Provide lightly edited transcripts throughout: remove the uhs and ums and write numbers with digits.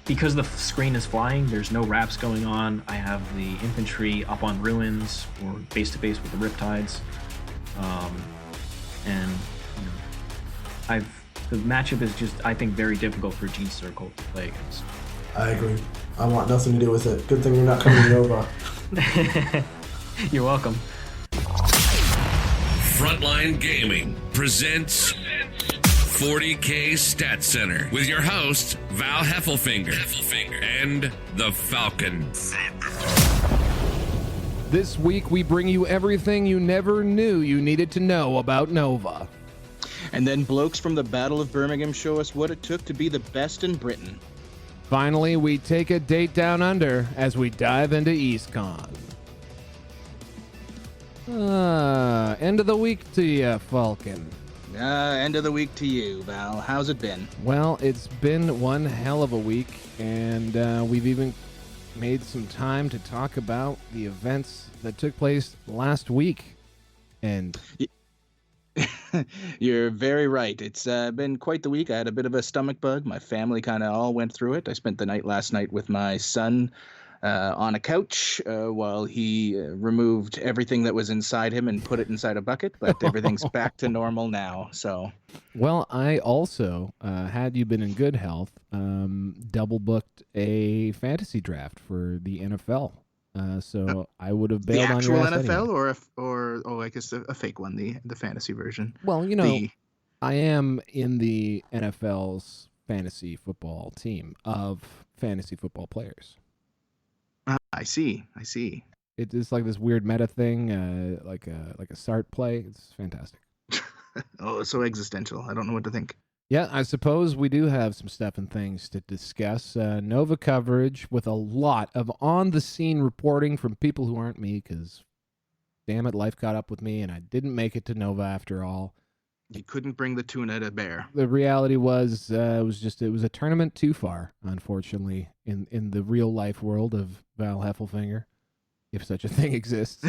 because the screen is flying, there's no wraps going on. I have the infantry up on ruins or base to base with the riptides, and you know, the matchup is just, I think, very difficult for G Circle to play against. I agree. I want nothing to do with it. Good thing you're not coming to Nova. You're welcome. Frontline Gaming presents 40K Stat Center with your hosts Val Heffelfinger and the Falcon. This week we bring you everything you never knew you needed to know about Nova. And then blokes from the Battle of Birmingham show us what it took to be the best in Britain. Finally, we take a date down under as we dive into Eastcon. End of the week to you, Falcon. End of the week to you, Val. How's it been? Well, it's been one hell of a week, and we've even made some time to talk about the events that took place last week. And you're very right. It's been quite the week. I had a bit of a stomach bug. My family kind of all went through it. I spent the night last night with my son on a couch while he removed everything that was inside him and put it inside a bucket, but everything's back to normal now. So, well, I also, had you been in good health, double booked a fantasy draft for the NFL. So I would have bailed on your ass the actual NFL anyway. or I guess a fake one, the fantasy version. Well, you know, I am in the NFL's fantasy football team of fantasy football players. I see. It is like this weird meta thing, like a SART play. It's fantastic. Oh, it's so existential. I don't know what to think. Yeah, I suppose we do have some stuff and things to discuss. Nova coverage with a lot of on-the-scene reporting from people who aren't me, because, damn it, life caught up with me, and I didn't make it to Nova after all. You couldn't bring the tuna to bear. The reality was, it was a tournament too far, unfortunately, in the real-life world of Val Heffelfinger, if such a thing exists.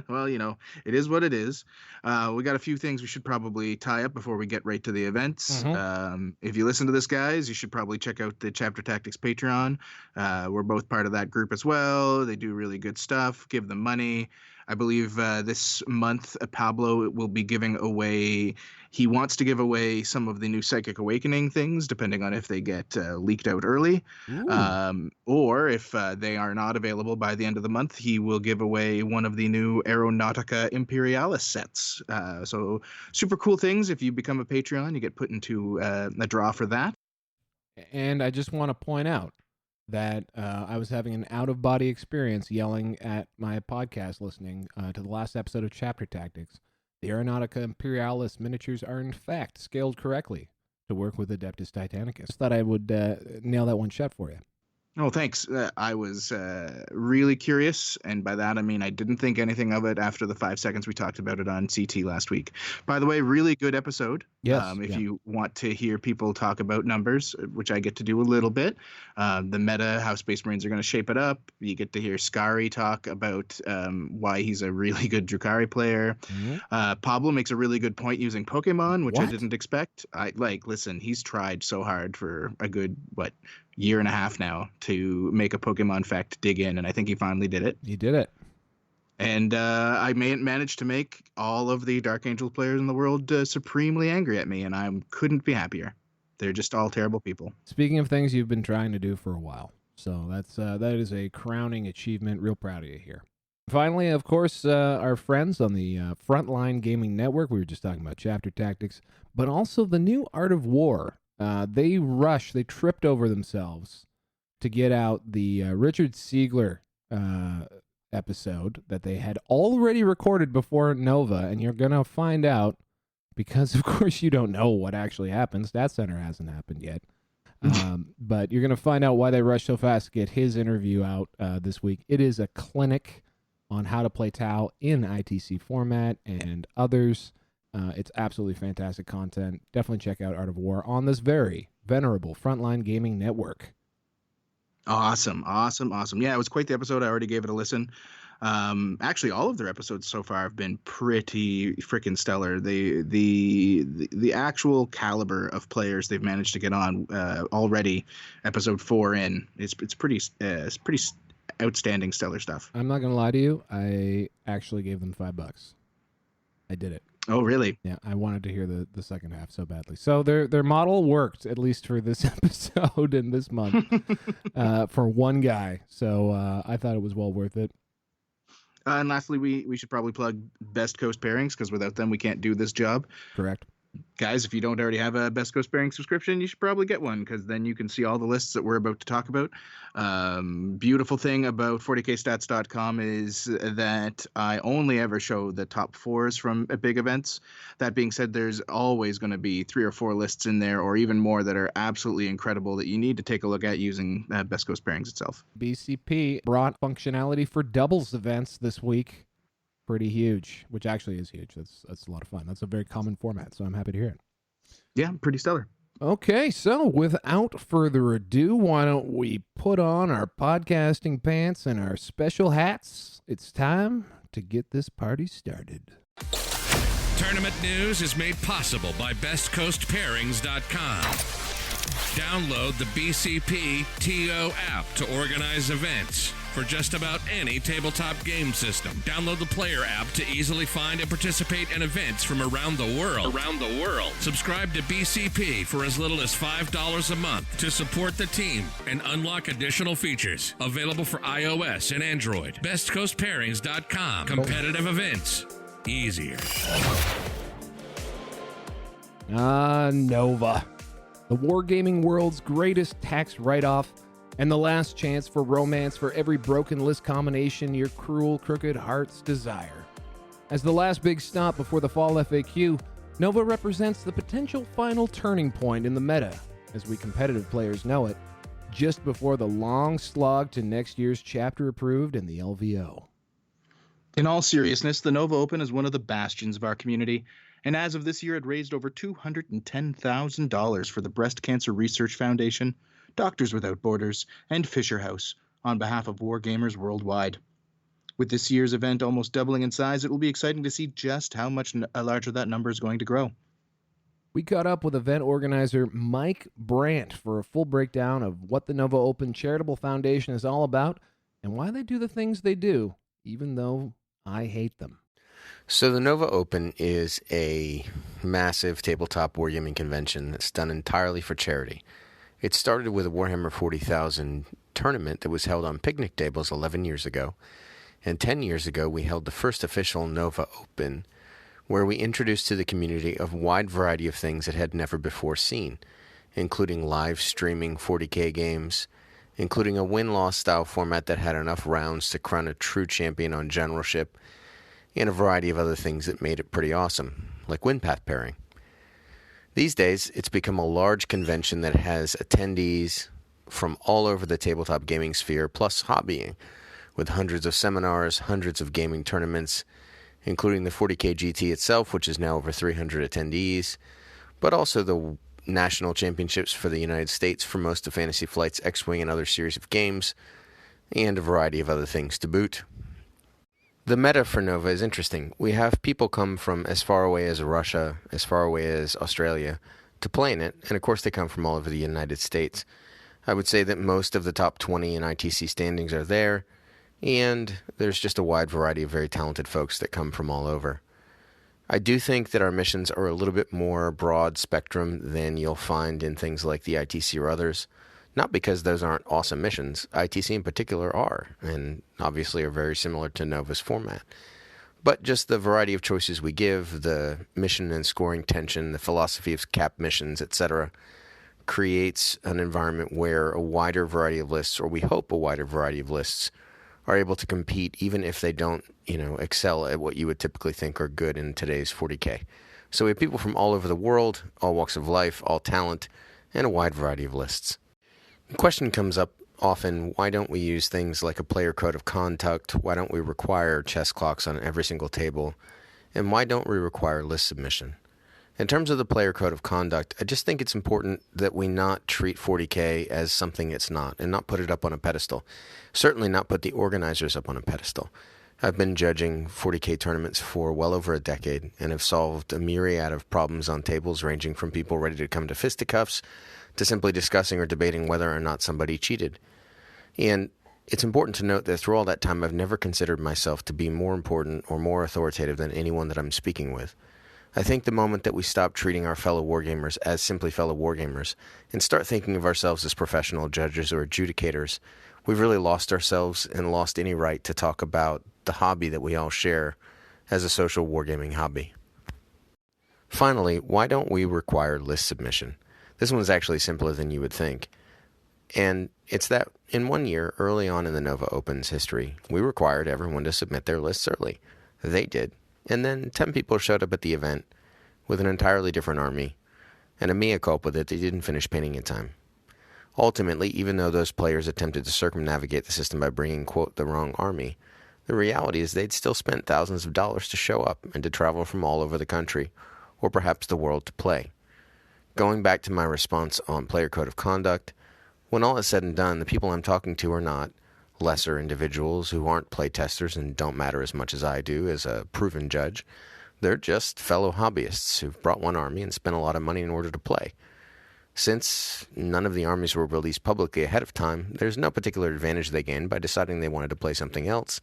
Well, you know, it is what it is. We got a few things we should probably tie up before we get right to the events. Mm-hmm. If you listen to this, guys, you should probably check out the Chapter Tactics Patreon. We're both part of that group as well. They do really good stuff. Give them money. I believe this month, Pablo will be giving away. He wants to give away some of the new Psychic Awakening things, depending on if they get leaked out early. Or if they are not available by the end of the month, he will give away one of the new Aeronautica Imperialis sets. So super cool things. If you become a Patreon, you get put into a draw for that. And I just want to point out that I was having an out-of-body experience yelling at my podcast listening to the last episode of Chapter Tactics. The Aeronautica Imperialis miniatures are, in fact, scaled correctly to work with Adeptus Titanicus. Thought I would nail that one shut for you. Oh, thanks. I was really curious, and by that I mean I didn't think anything of it after the 5 seconds we talked about it on CT last week. By the way, really good episode. Yes. If you want to hear people talk about numbers, which I get to do a little bit, the meta, how Space Marines are going to shape it up. You get to hear Skari talk about why he's a really good Drukhari player. Mm-hmm. Pablo makes a really good point using Pokemon, which I didn't expect. Listen, he's tried so hard for a good, year and a half now to make a Pokemon fact dig in, and I think he finally did it. He did it. And I managed to make all of the Dark Angel players in the world supremely angry at me, and I couldn't be happier. They're just all terrible people. Speaking of things you've been trying to do for a while, so that is a crowning achievement. Real proud of you here. Finally, of course, our friends on the Frontline Gaming Network. We were just talking about Chapter Tactics, but also the new Art of War. They tripped over themselves to get out the Richie Sigler episode that they had already recorded before Nova, and you're going to find out, because of course you don't know what actually happened. Stat Center hasn't happened yet. But you're going to find out why they rushed so fast to get his interview out this week. It is a clinic on how to play Tau in ITC format and others. It's absolutely fantastic content. Definitely check out Art of War on this very venerable Frontline Gaming Network. Awesome. Yeah, it was quite the episode. I already gave it a listen. Actually, all of their episodes so far have been pretty freaking stellar. The actual caliber of players they've managed to get on already, episode 4 in, it's pretty outstanding, stellar stuff. I'm not gonna lie to you. I actually gave them $5. I did it. Oh, really? Yeah, I wanted to hear the second half so badly. So their model worked, at least for this episode and this month, for one guy. So I thought it was well worth it. And lastly, we should probably plug Best Coast Pairings, because without them, we can't do this job. Correct. Guys, if you don't already have a Best Coast Pairing subscription, you should probably get one, because then you can see all the lists that we're about to talk about. Beautiful thing about 40kstats.com is that I only ever show the top 4s from big events. That being said, there's always going to be 3 or 4 lists in there, or even more, that are absolutely incredible that you need to take a look at using Best Coast Pairings itself. BCP brought functionality for doubles events this week. Pretty huge, which actually is huge. That's a lot of fun. That's a very common format, so I'm happy to hear it. Yeah, pretty stellar. Okay, so without further ado, why don't we put on our podcasting pants and our special hats? It's time to get this party started. Tournament news is made possible by BestCoastPairings.com. Download the BCP TO app to organize events for just about any tabletop game system. Download the player app to easily find and participate in events from around the world. Subscribe to BCP for as little as $5 a month to support the team and unlock additional features. Available for iOS and Android. BestCoastPairings.com. Competitive events easier. Nova. The wargaming world's greatest tax write-off and the last chance for romance for every broken list combination your cruel, crooked hearts desire. As the last big stop before the fall FAQ, Nova represents the potential final turning point in the meta, as we competitive players know it, just before the long slog to next year's chapter approved in the LVO. In all seriousness, the Nova Open is one of the bastions of our community, and as of this year, it raised over $210,000 for the Breast Cancer Research Foundation, Doctors Without Borders, and Fisher House on behalf of wargamers worldwide. With this year's event almost doubling in size, it will be exciting to see just how much larger that number is going to grow. We caught up with event organizer Mike Brandt for a full breakdown of what the Nova Open Charitable Foundation is all about and why they do the things they do, even though I hate them. So the Nova Open is a massive tabletop wargaming convention that's done entirely for charity. It started with a Warhammer 40,000 tournament that was held on picnic tables 11 years ago. And 10 years ago, we held the first official Nova Open, where we introduced to the community a wide variety of things it had never before seen, including live streaming 40K games, including a win-loss style format that had enough rounds to crown a true champion on generalship, and a variety of other things that made it pretty awesome, like win path pairing. These days, it's become a large convention that has attendees from all over the tabletop gaming sphere, plus hobbying, with hundreds of seminars, hundreds of gaming tournaments, including the 40K GT itself, which is now over 300 attendees, but also the national championships for the United States for most of Fantasy Flight's X-Wing and other series of games, and a variety of other things to boot. The meta for Nova is interesting. We have people come from as far away as Russia, as far away as Australia, to play in it, and of course they come from all over the United States. I would say that most of the top 20 in ITC standings are there, and there's just a wide variety of very talented folks that come from all over. I do think that our missions are a little bit more broad spectrum than you'll find in things like the ITC or others. Not because those aren't awesome missions. ITC in particular are, and obviously are very similar to Nova's format. But just the variety of choices we give, the mission and scoring tension, the philosophy of cap missions, etc., creates an environment where a wider variety of lists, or we hope a wider variety of lists, are able to compete even if they don't, excel at what you would typically think are good in today's 40K. So we have people from all over the world, all walks of life, all talent, and a wide variety of lists. The question comes up often, why don't we use things like a player code of conduct? Why don't we require chess clocks on every single table? And why don't we require list submission? In terms of the player code of conduct, I just think it's important that we not treat 40K as something it's not, and not put it up on a pedestal. Certainly not put the organizers up on a pedestal. I've been judging 40K tournaments for well over a decade and have solved a myriad of problems on tables ranging from people ready to come to fisticuffs to simply discussing or debating whether or not somebody cheated. And it's important to note that through all that time, I've never considered myself to be more important or more authoritative than anyone that I'm speaking with. I think the moment that we stop treating our fellow wargamers as simply fellow wargamers and start thinking of ourselves as professional judges or adjudicators, we've really lost ourselves and lost any right to talk about the hobby that we all share as a social wargaming hobby. Finally, why don't we require list submission? This one is actually simpler than you would think. And it's that in 1 year, early on in the Nova Open's history, we required everyone to submit their lists early. They did. And then 10 people showed up at the event with an entirely different army, and a mea culpa that they didn't finish painting in time. Ultimately, even though those players attempted to circumnavigate the system by bringing, quote, the wrong army, the reality is they'd still spent thousands of dollars to show up and to travel from all over the country, or perhaps the world, to play. Going back to my response on player code of conduct, when all is said and done, the people I'm talking to are not lesser individuals who aren't playtesters and don't matter as much as I do as a proven judge. They're just fellow hobbyists who've brought one army and spent a lot of money in order to play. Since none of the armies were released publicly ahead of time, there's no particular advantage they gained by deciding they wanted to play something else,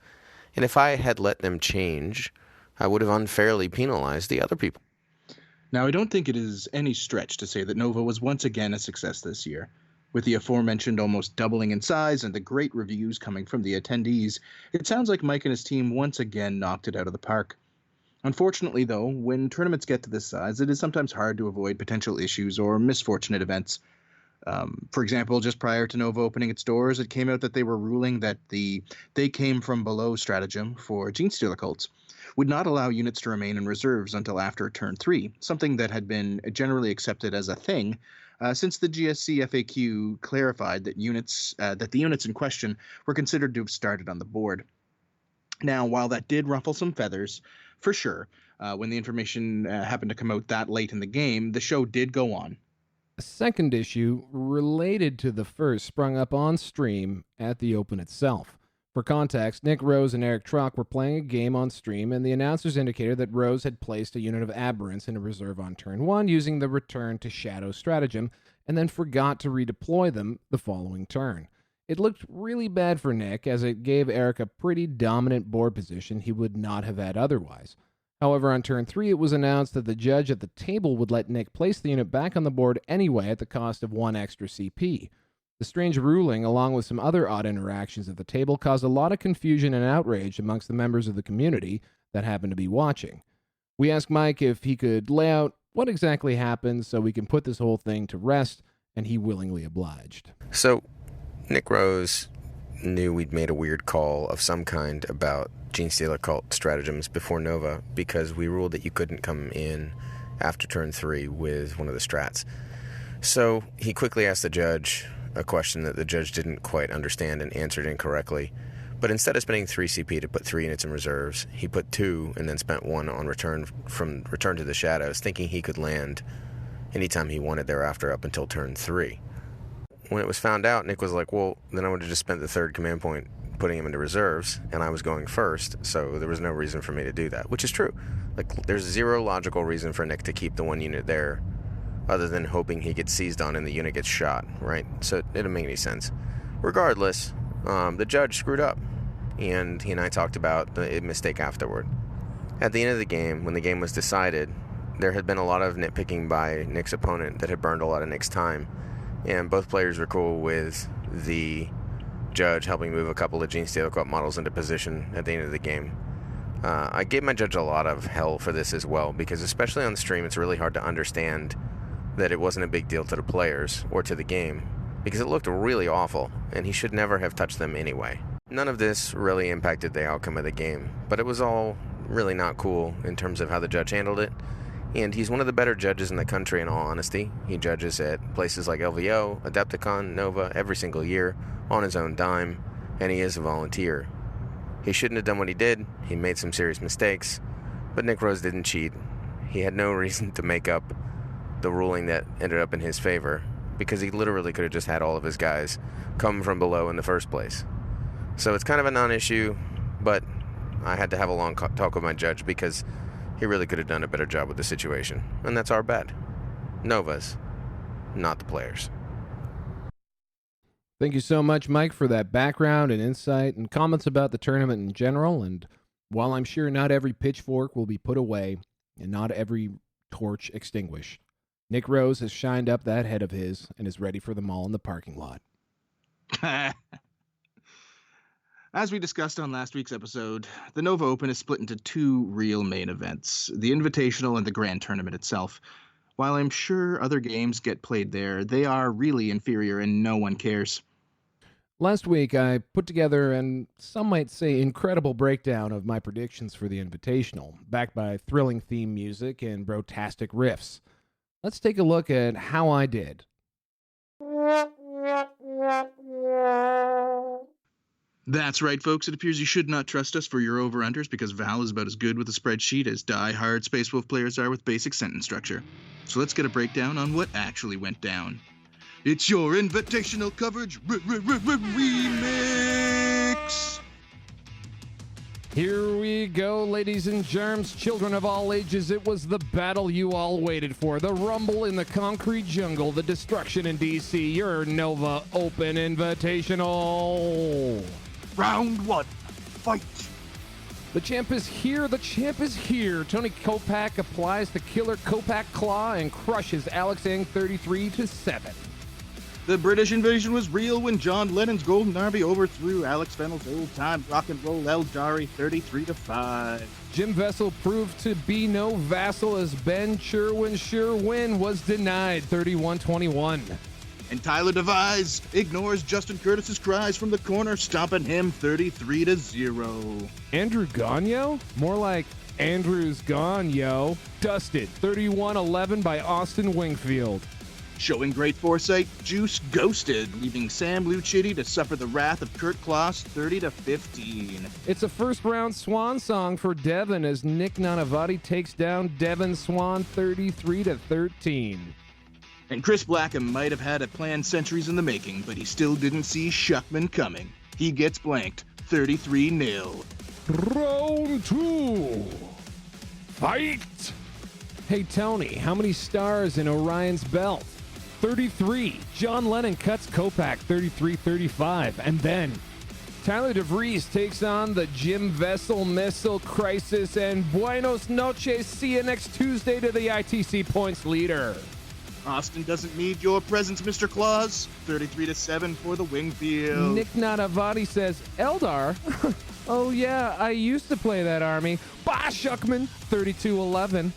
and if I had let them change, I would have unfairly penalized the other people. Now, I don't think it is any stretch to say that Nova was once again a success this year. With the aforementioned almost doubling in size and the great reviews coming from the attendees, it sounds like Mike and his team once again knocked it out of the park. Unfortunately, though, when tournaments get to this size, it is sometimes hard to avoid potential issues or misfortunate events. For example, just prior to Nova opening its doors, it came out that they were ruling that the "they came from below" stratagem for Genestealer cults would not allow units to remain in reserves until after turn 3, something that had been generally accepted as a thing since the GSC FAQ clarified that the units in question were considered to have started on the board. Now, while that did ruffle some feathers, for sure, when the information happened to come out that late in the game, the show did go on. A second issue related to the first sprung up on stream at the Open itself. For context, Nick Rose and Eric Truck were playing a game on stream, and the announcers indicated that Rose had placed a unit of aberrants in a reserve on turn 1 using the return to shadow stratagem, and then forgot to redeploy them the following turn. It looked really bad for Nick, as it gave Eric a pretty dominant board position he would not have had otherwise. However, on turn 3, it was announced that the judge at the table would let Nick place the unit back on the board anyway at the cost of 1 extra CP. The strange ruling, along with some other odd interactions at the table, caused a lot of confusion and outrage amongst the members of the community that happened to be watching. We asked Mike if he could lay out what exactly happened so we can put this whole thing to rest, and he willingly obliged. So, Nick Rose knew we'd made a weird call of some kind about Genestealer cult stratagems before Nova because we ruled that you couldn't come in after turn 3 with one of the strats. So, he quickly asked the judge a question that the judge didn't quite understand and answered incorrectly. But instead of spending 3 CP to put 3 units in reserves, he put 2 and then spent 1 on return to the shadows, thinking he could land anytime he wanted thereafter up until turn 3. When it was found out, Nick was like, well, then I would have just spent the third command point putting him into reserves, and I was going first, so there was no reason for me to do that, which is true. Like, there's zero logical reason for Nick to keep the 1 unit there other than hoping he gets seized on and the unit gets shot, right? So it didn't make any sense. Regardless, the judge screwed up, and he and I talked about the mistake afterward. At the end of the game, when the game was decided, there had been a lot of nitpicking by Nick's opponent that had burned a lot of Nick's time, and both players were cool with the judge helping move a couple of Genestealer cult models into position at the end of the game. I gave my judge a lot of hell for this as well, because especially on the stream, it's really hard to understand that it wasn't a big deal to the players or to the game, because it looked really awful, and he should never have touched them anyway. None of this really impacted the outcome of the game, but it was all really not cool in terms of how the judge handled it, and he's one of the better judges in the country in all honesty. He judges at places like LVO, Adepticon, Nova every single year on his own dime, and he is a volunteer. He shouldn't have done what he did. He made some serious mistakes, but Nick Rose didn't cheat. He had no reason to make up the ruling that ended up in his favor, because he literally could have just had all of his guys come from below in the first place. So it's kind of a non-issue, but I had to have a long talk with my judge because he really could have done a better job with the situation. And that's our bad. Nova's, not the players. Thank you so much, Mike, for that background and insight and comments about the tournament in general. And while I'm sure not every pitchfork will be put away and not every torch extinguished, Nick Rose has shined up that head of his and is ready for them all in the parking lot. As we discussed on last week's episode, the Nova Open is split into two real main events, the Invitational and the Grand Tournament itself. While I'm sure other games get played there, they are really inferior and no one cares. Last week, I put together an, some might say, incredible breakdown of my predictions for the Invitational, backed by thrilling theme music and brotastic riffs. Let's take a look at how I did. That's right, folks. It appears you should not trust us for your over-unders because Val is about as good with a spreadsheet as die-hard Space Wolf players are with basic sentence structure. So let's get a breakdown on what actually went down. It's your Invitational coverage remix! Here we go, ladies and germs, children of all ages. It was the battle you all waited for. The rumble in the concrete jungle, the destruction in DC, your Nova Open Invitational. Round one, fight! The champ is here, the champ is here. Tony Kopak applies the killer Kopak Claw and crushes Alex Ng 33-7. The British invasion was real when John Lennon's Golden Army overthrew Alex Fennell's old-time rock and roll El Jari 33-5. Jim Vessel proved to be no vassal as Ben Sherwin was denied 31-21. And Tyler Devise ignores Justin Curtis's cries from the corner, stomping him 33-0. Andrew Gagno? More like Andrew's gone, yo. Dusted 31-11 by Austin Wingfield. Showing great foresight, Juice ghosted, leaving Sam Lucidi to suffer the wrath of Kurt Kloss 30-15. It's a first-round swan song for Devin as Nick Nanavati takes down Devin Swan 33-13. And Chris Blackham might have had a plan centuries in the making, but he still didn't see Shuckman coming. He gets blanked 33-0. Round two. Fight! Hey, Tony, how many stars in Orion's belt? 33. John Lennon cuts Kopak 33-35. And then Tyler DeVries takes on the Jim Vessel Missile Crisis, and Buenos noches. See you next Tuesday to the ITC points leader. Austin doesn't need your presence, Mr. Claus. 33-7 for the Wingfield. Nick Nanavati says, Eldar? Oh yeah, I used to play that army. Bah, Shuckman, 32-11.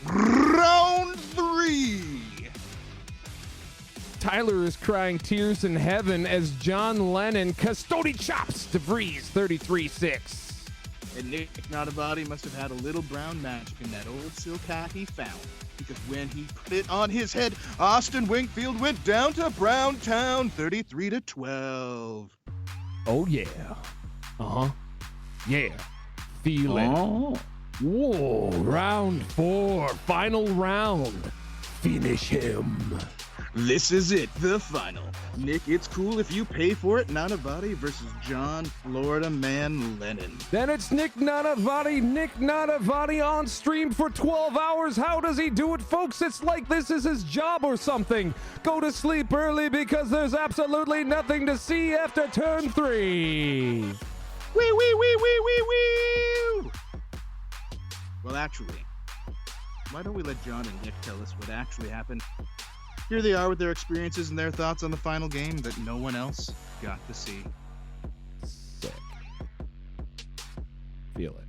Round three. Tyler is crying tears in heaven as John Lennon custody chops DeVries 33-6. And Nick Nanavati must have had a little brown magic in that old silk hat he found, because when he put it on his head, Austin Wingfield went down to Browntown 33-12. Oh yeah. Uh-huh. Yeah. Feel it. Whoa. Round four. Final round. Finish him. This is it, the final. Nick, it's cool if you pay for it. Nanavati versus John Florida Man Lennon. Then it's Nick Nanavati on stream for 12 hours. How does he do it, folks? It's like this is his job or something. Go to sleep early because there's absolutely nothing to see after turn 3. Wee, wee, wee, wee, wee, wee. Well, actually, why don't we let John and Nick tell us what actually happened? Here they are with their experiences and their thoughts on the final game that no one else got to see. Sick. Feel it.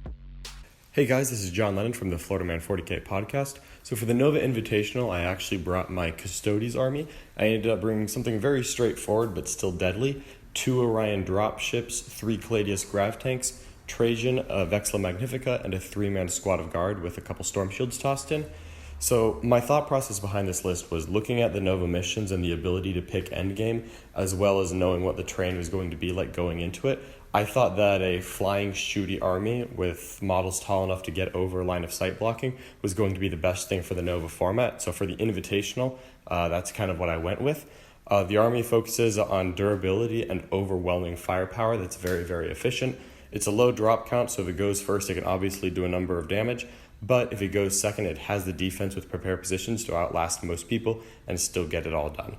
Hey guys, this is John Lennon from the Florida Man 40K podcast. So for the Nova Invitational, I actually brought my Custodes army. I ended up bringing something very straightforward but still deadly. 2 Orion drop ships, 3 Caladius grav tanks, Trajan, a Vexla Magnifica, and a 3-man squad of guard with a couple storm shields tossed in. So my thought process behind this list was looking at the Nova missions and the ability to pick endgame, as well as knowing what the terrain was going to be like going into it. I thought that a flying shooty army with models tall enough to get over line of sight blocking was going to be the best thing for the Nova format. So for the Invitational, that's kind of what I went with. The army focuses on durability and overwhelming firepower that's very, very efficient. It's a low drop count, so if it goes first, it can obviously do a number of damage, but if it goes second, it has the defense with prepared positions to outlast most people and still get it all done.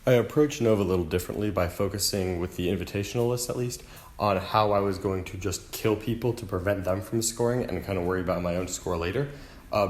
I approached Nova a little differently by focusing, with the invitational list at least, on how I was going to just kill people to prevent them from scoring and kind of worry about my own score later.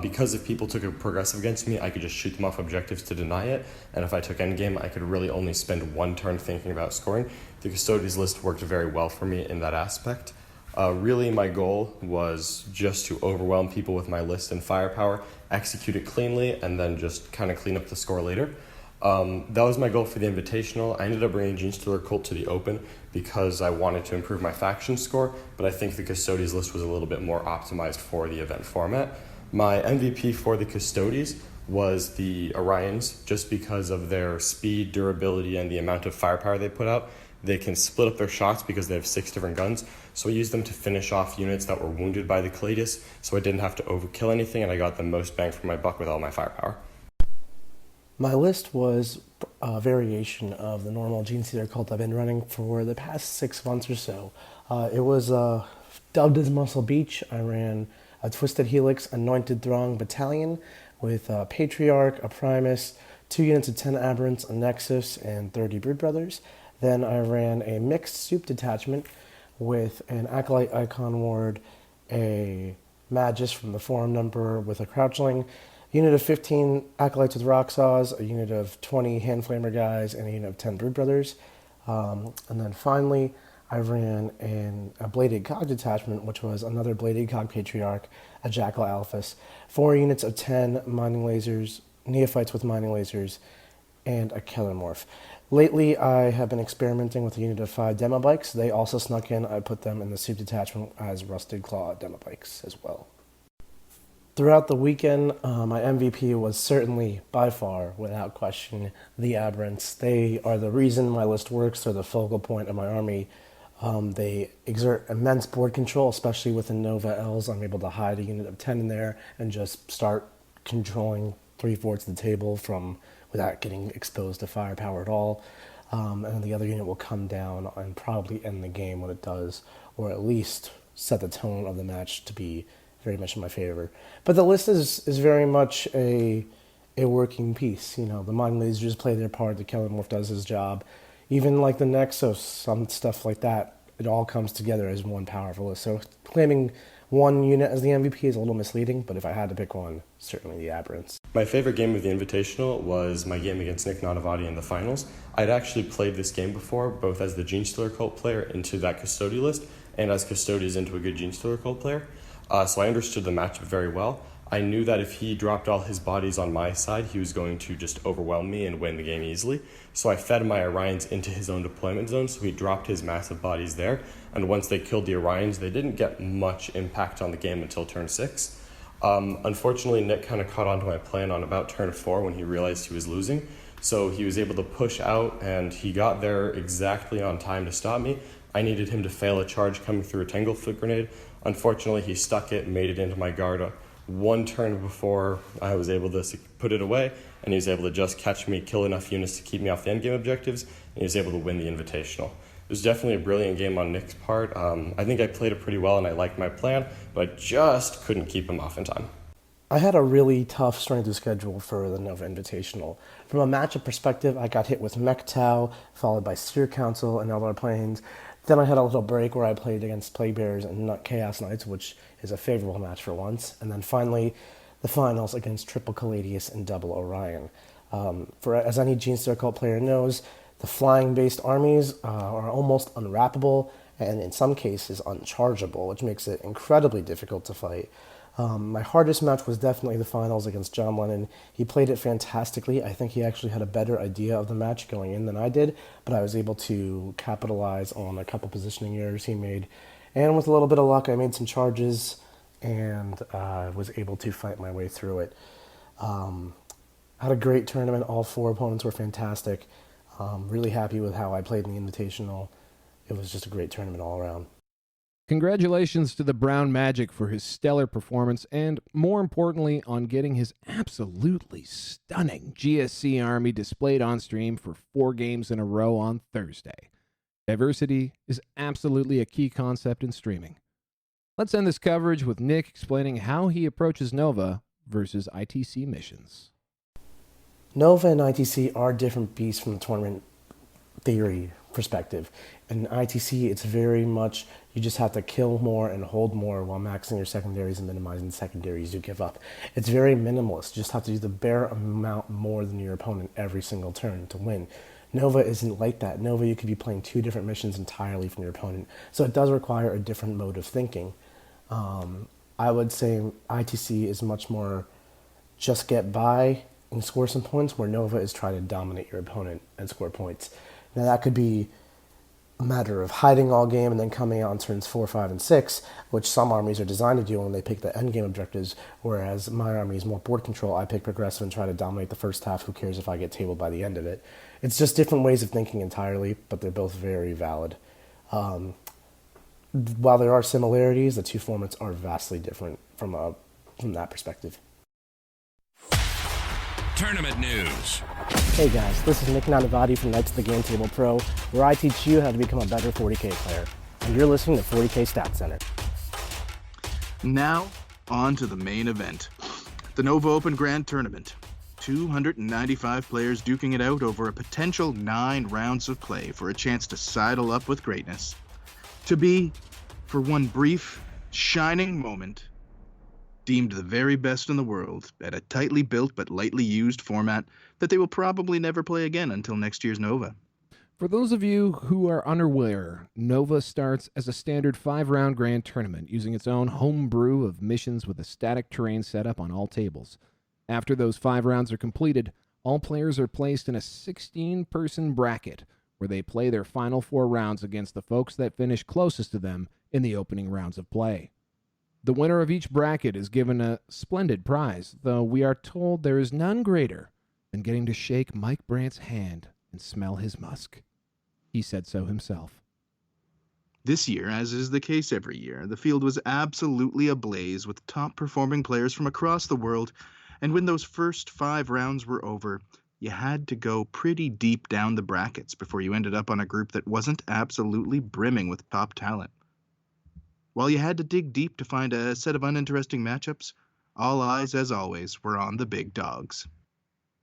Because if people took a progressive against me, I could just shoot them off objectives to deny it, and if I took endgame, I could really only spend one turn thinking about scoring. The Custodies list worked very well for me in that aspect. Really, my goal was just to overwhelm people with my list and firepower, execute it cleanly, and then just kind of clean up the score later. That was my goal for the Invitational. I ended up bringing Genestealer Cult to the Open because I wanted to improve my faction score, but I think the Custodies list was a little bit more optimized for the event format. My MVP for the Custodies was the Orions, just because of their speed, durability, and the amount of firepower they put out. They can split up their shots because they have 6 different guns, so I used them to finish off units that were wounded by the Calidus, so I didn't have to overkill anything, and I got the most bang for my buck with all my firepower. My list was a variation of the normal Genestealer Cult I've been running for the past 6 months or so. It was dubbed as Muscle Beach. I ran a Twisted Helix Anointed Throng Battalion with a Patriarch, a Primus, 2 units of 10 Aberrants, a Nexus, and 30 Brood Brothers. Then I ran a Mixed Soup Detachment with an Acolyte Icon Ward, a Magus from the Forum Number with a Crouchling, unit of 15 Acolytes with Rock Saws, a unit of 20 Hand Flamer guys, and a unit of 10 Brood Brothers. And then finally, I ran a Bladed Cog Detachment, which was another Bladed Cog Patriarch, a Jackal Alphys, 4 units of 10 Mining Lasers, Neophytes with Mining Lasers, and a Killer Morph. Lately, I have been experimenting with a unit of 5 Demo Bikes. They also snuck in. I put them in the Soup Detachment as Rusted Claw Demo Bikes as well. Throughout the weekend, my MVP was certainly, by far, without question, the Aberrants. They are the reason my list works. They're the focal point of my army. They exert immense board control, especially with the Nova Ls. I'm able to hide a unit of 10 in there and just start controlling 3/4 of the table without getting exposed to firepower at all. And then the other unit will come down and probably end the game when it does, or at least set the tone of the match to be very much in my favor. But the list is very much a working piece. You know, the Mind Lasers play their part, the Kellermorph does his job. Even like the Nexus, some stuff like that, it all comes together as one powerful list. So claiming one unit as the MVP is a little misleading, but if I had to pick one, certainly the Aberrants. My favorite game of the Invitational was my game against Nick Nanavati in the finals. I'd actually played this game before, both as the Genestealer Cult player into that Custody list, and as Custodies into a good Genestealer Cult player. So I understood the matchup very well. I knew that if he dropped all his bodies on my side, he was going to just overwhelm me and win the game easily. So I fed my Orions into his own deployment zone, so he dropped his massive bodies there. And once they killed the Orions, they didn't get much impact on the game until turn 6. Unfortunately, Nick kind of caught on to my plan on about turn 4 when he realized he was losing. So he was able to push out, and he got there exactly on time to stop me. I needed him to fail a charge coming through a Tanglefoot grenade. Unfortunately, he stuck it, made it into my guard one turn before I was able to put it away, and he was able to just catch me, kill enough units to keep me off the endgame objectives, and he was able to win the Invitational. It was definitely a brilliant game on Nick's part. I think I played it pretty well, and I liked my plan, but I just couldn't keep him off in time. I had a really tough strength of schedule for the Nova Invitational. From a matchup perspective, I got hit with Mech Tau, followed by Seer Council and Eldar Plains. Then I had a little break where I played against Plague Bears and Chaos Knights, which is a favorable match for once. And then finally, the finals against Triple Caladius and Double Orion. As any Genestealer Cult player knows, the flying-based armies are almost unwrappable and in some cases unchargeable, which makes it incredibly difficult to fight. My hardest match was definitely the finals against John Lennon. He played it fantastically. I think he actually had a better idea of the match going in than I did, but I was able to capitalize on a couple positioning errors he made. And with a little bit of luck, I made some charges and was able to fight my way through it. Had a great tournament. All 4 opponents were fantastic. Really happy with how I played in the Invitational. It was just a great tournament all around. Congratulations to the Brown Magic for his stellar performance and, more importantly, on getting his absolutely stunning GSC army displayed on stream for 4 games in a row on Thursday. Diversity is absolutely a key concept in streaming. Let's end this coverage with Nick explaining how he approaches Nova versus ITC missions. Nova and ITC are different beasts from the tournament theory perspective. In ITC, it's very much you just have to kill more and hold more while maxing your secondaries and minimizing the secondaries you give up. It's very minimalist. You just have to do the bare amount more than your opponent every single turn to win. Nova isn't like that. Nova, you could be playing 2 different missions entirely from your opponent. So it does require a different mode of thinking. I would say ITC is much more just get by and score some points, where Nova is try to dominate your opponent and score points. Now that could be a matter of hiding all game and then coming out on turns 4, 5, and 6, which some armies are designed to do when they pick the end game objectives, whereas my army is more board control. I pick progressive and try to dominate the first half. Who cares if I get tabled by the end of it? It's just different ways of thinking entirely, but they're both very valid. While there are similarities, the 2 formats are vastly different from that perspective. Tournament news. Hey guys, this is Nanavati from Knights of the Game Table Pro, where I teach you how to become a better 40K player. And you're listening to 40K Stat Center. Now, on to the main event. The Nova Open Grand Tournament. 295 players duking it out over a potential 9 rounds of play for a chance to sidle up with greatness. To be, for one brief, shining moment, deemed the very best in the world at a tightly built but lightly used format that they will probably never play again until next year's Nova. For those of you who are unaware, Nova starts as a standard 5-round grand tournament using its own home brew of missions with a static terrain setup on all tables. After those 5 rounds are completed, all players are placed in a 16-person bracket where they play their final 4 rounds against the folks that finish closest to them in the opening rounds of play. The winner of each bracket is given a splendid prize, though we are told there is none greater than getting to shake Mike Brandt's hand and smell his musk. He said so himself. This year, as is the case every year, the field was absolutely ablaze with top-performing players from across the world, and when those first 5 rounds were over, you had to go pretty deep down the brackets before you ended up on a group that wasn't absolutely brimming with top talent. While you had to dig deep to find a set of uninteresting matchups, all eyes, as always, were on the big dogs.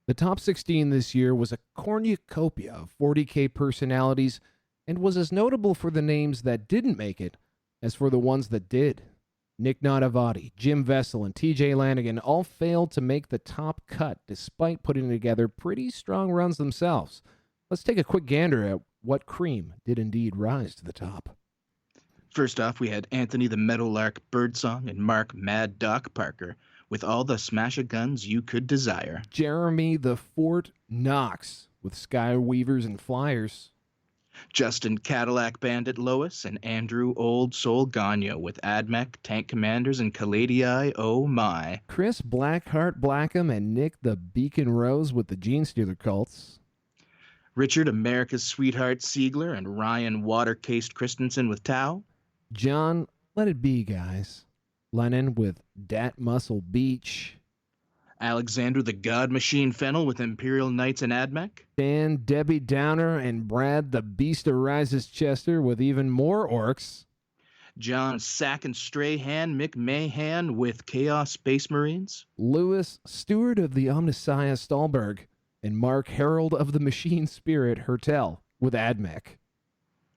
The top 16 this year was a cornucopia of 40K personalities and was as notable for the names that didn't make it as for the ones that did. Nick Nanavati, Jim Vessel, and TJ Lanigan all failed to make the top cut despite putting together pretty strong runs themselves. Let's take a quick gander at what cream did indeed rise to the top. First off, we had Anthony the Meadowlark Birdsong and Mark Mad Doc Parker with all the smash-a-guns you could desire. Jeremy the Fort Knox with Skyweavers and Flyers. Justin Cadillac Bandit Lois and Andrew Old Soul Gagno with AdMech, Tank Commanders, and Caladi, oh my. Chris Blackheart Blackham and Nick the Beacon Rose with the Gene Stealer Cults. Richard America's Sweetheart Sigler and Ryan Water-Cased Christensen with Tau. John, let it be, guys. Lennon with Dat Muscle Beach. Alexander the God Machine Fennel with Imperial Knights and AdMech. Dan Debbie Downer and Brad the Beast Arises Chester with even more orcs. John Sack and Strahan McMahon with Chaos Space Marines. Lewis Stewart of the Omnissiah Stallberg and Mark Herald of the Machine Spirit Hertel with AdMech.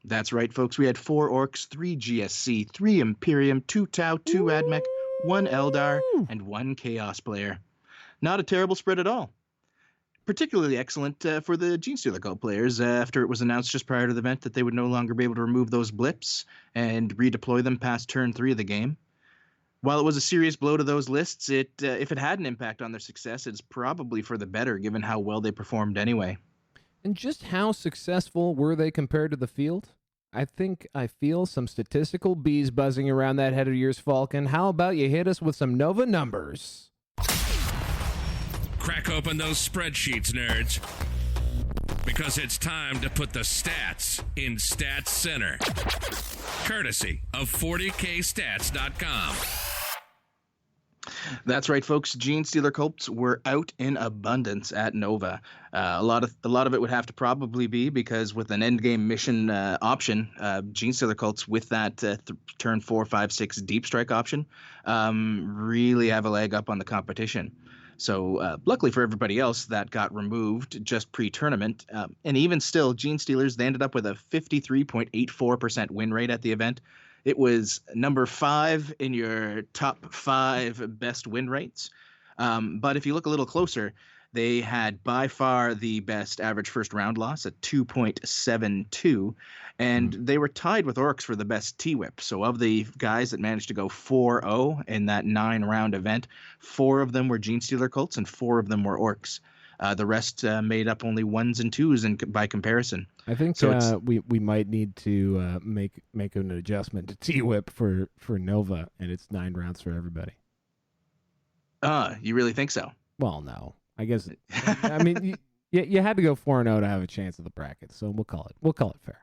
That's right, folks. We had 4 orcs, 3 GSC, 3 Imperium, 2 Tau, 2 AdMech, 1 Eldar, and 1 Chaos player. Not a terrible spread at all. Particularly excellent for the Gene Stealer Cult players after it was announced just prior to the event that they would no longer be able to remove those blips and redeploy them past turn 3 of the game. While it was a serious blow to those lists, if it had an impact on their success, it's probably for the better given how well they performed anyway. And just how successful were they compared to the field? I think I feel some statistical bees buzzing around that head of yours, Falcon. How about you hit us with some Nova numbers? Crack open those spreadsheets, nerds. Because it's time to put the stats in Stats Center. Courtesy of 40kstats.com. That's right, folks. Gene Stealer Cults were out in abundance at Nova. A lot of it would have to probably be because with an end game mission option, Gene Stealer Cults with that turn 4, 5, 6 deep strike option really have a leg up on the competition. So luckily for everybody else, that got removed just pre-tournament. And even still, Gene Stealers, they ended up with a 53.84% win rate at the event. It was number 5 in your top 5 best win rates. But if you look a little closer, they had by far the best average first round loss at 2.72, and they were tied with Orcs for the best T-Whip. So of the guys that managed to go 4-0 in that 9-round event, 4 of them were Gene Stealer Cults and 4 of them were Orcs. The rest made up only 1s and 2s by comparison. I think so we might need to make an adjustment to T-Whip for Nova, and it's 9 rounds for everybody. You really think so? Well, no. I guess. I mean, you had to go 4-0 to have a chance at the bracket, so we'll call it fair.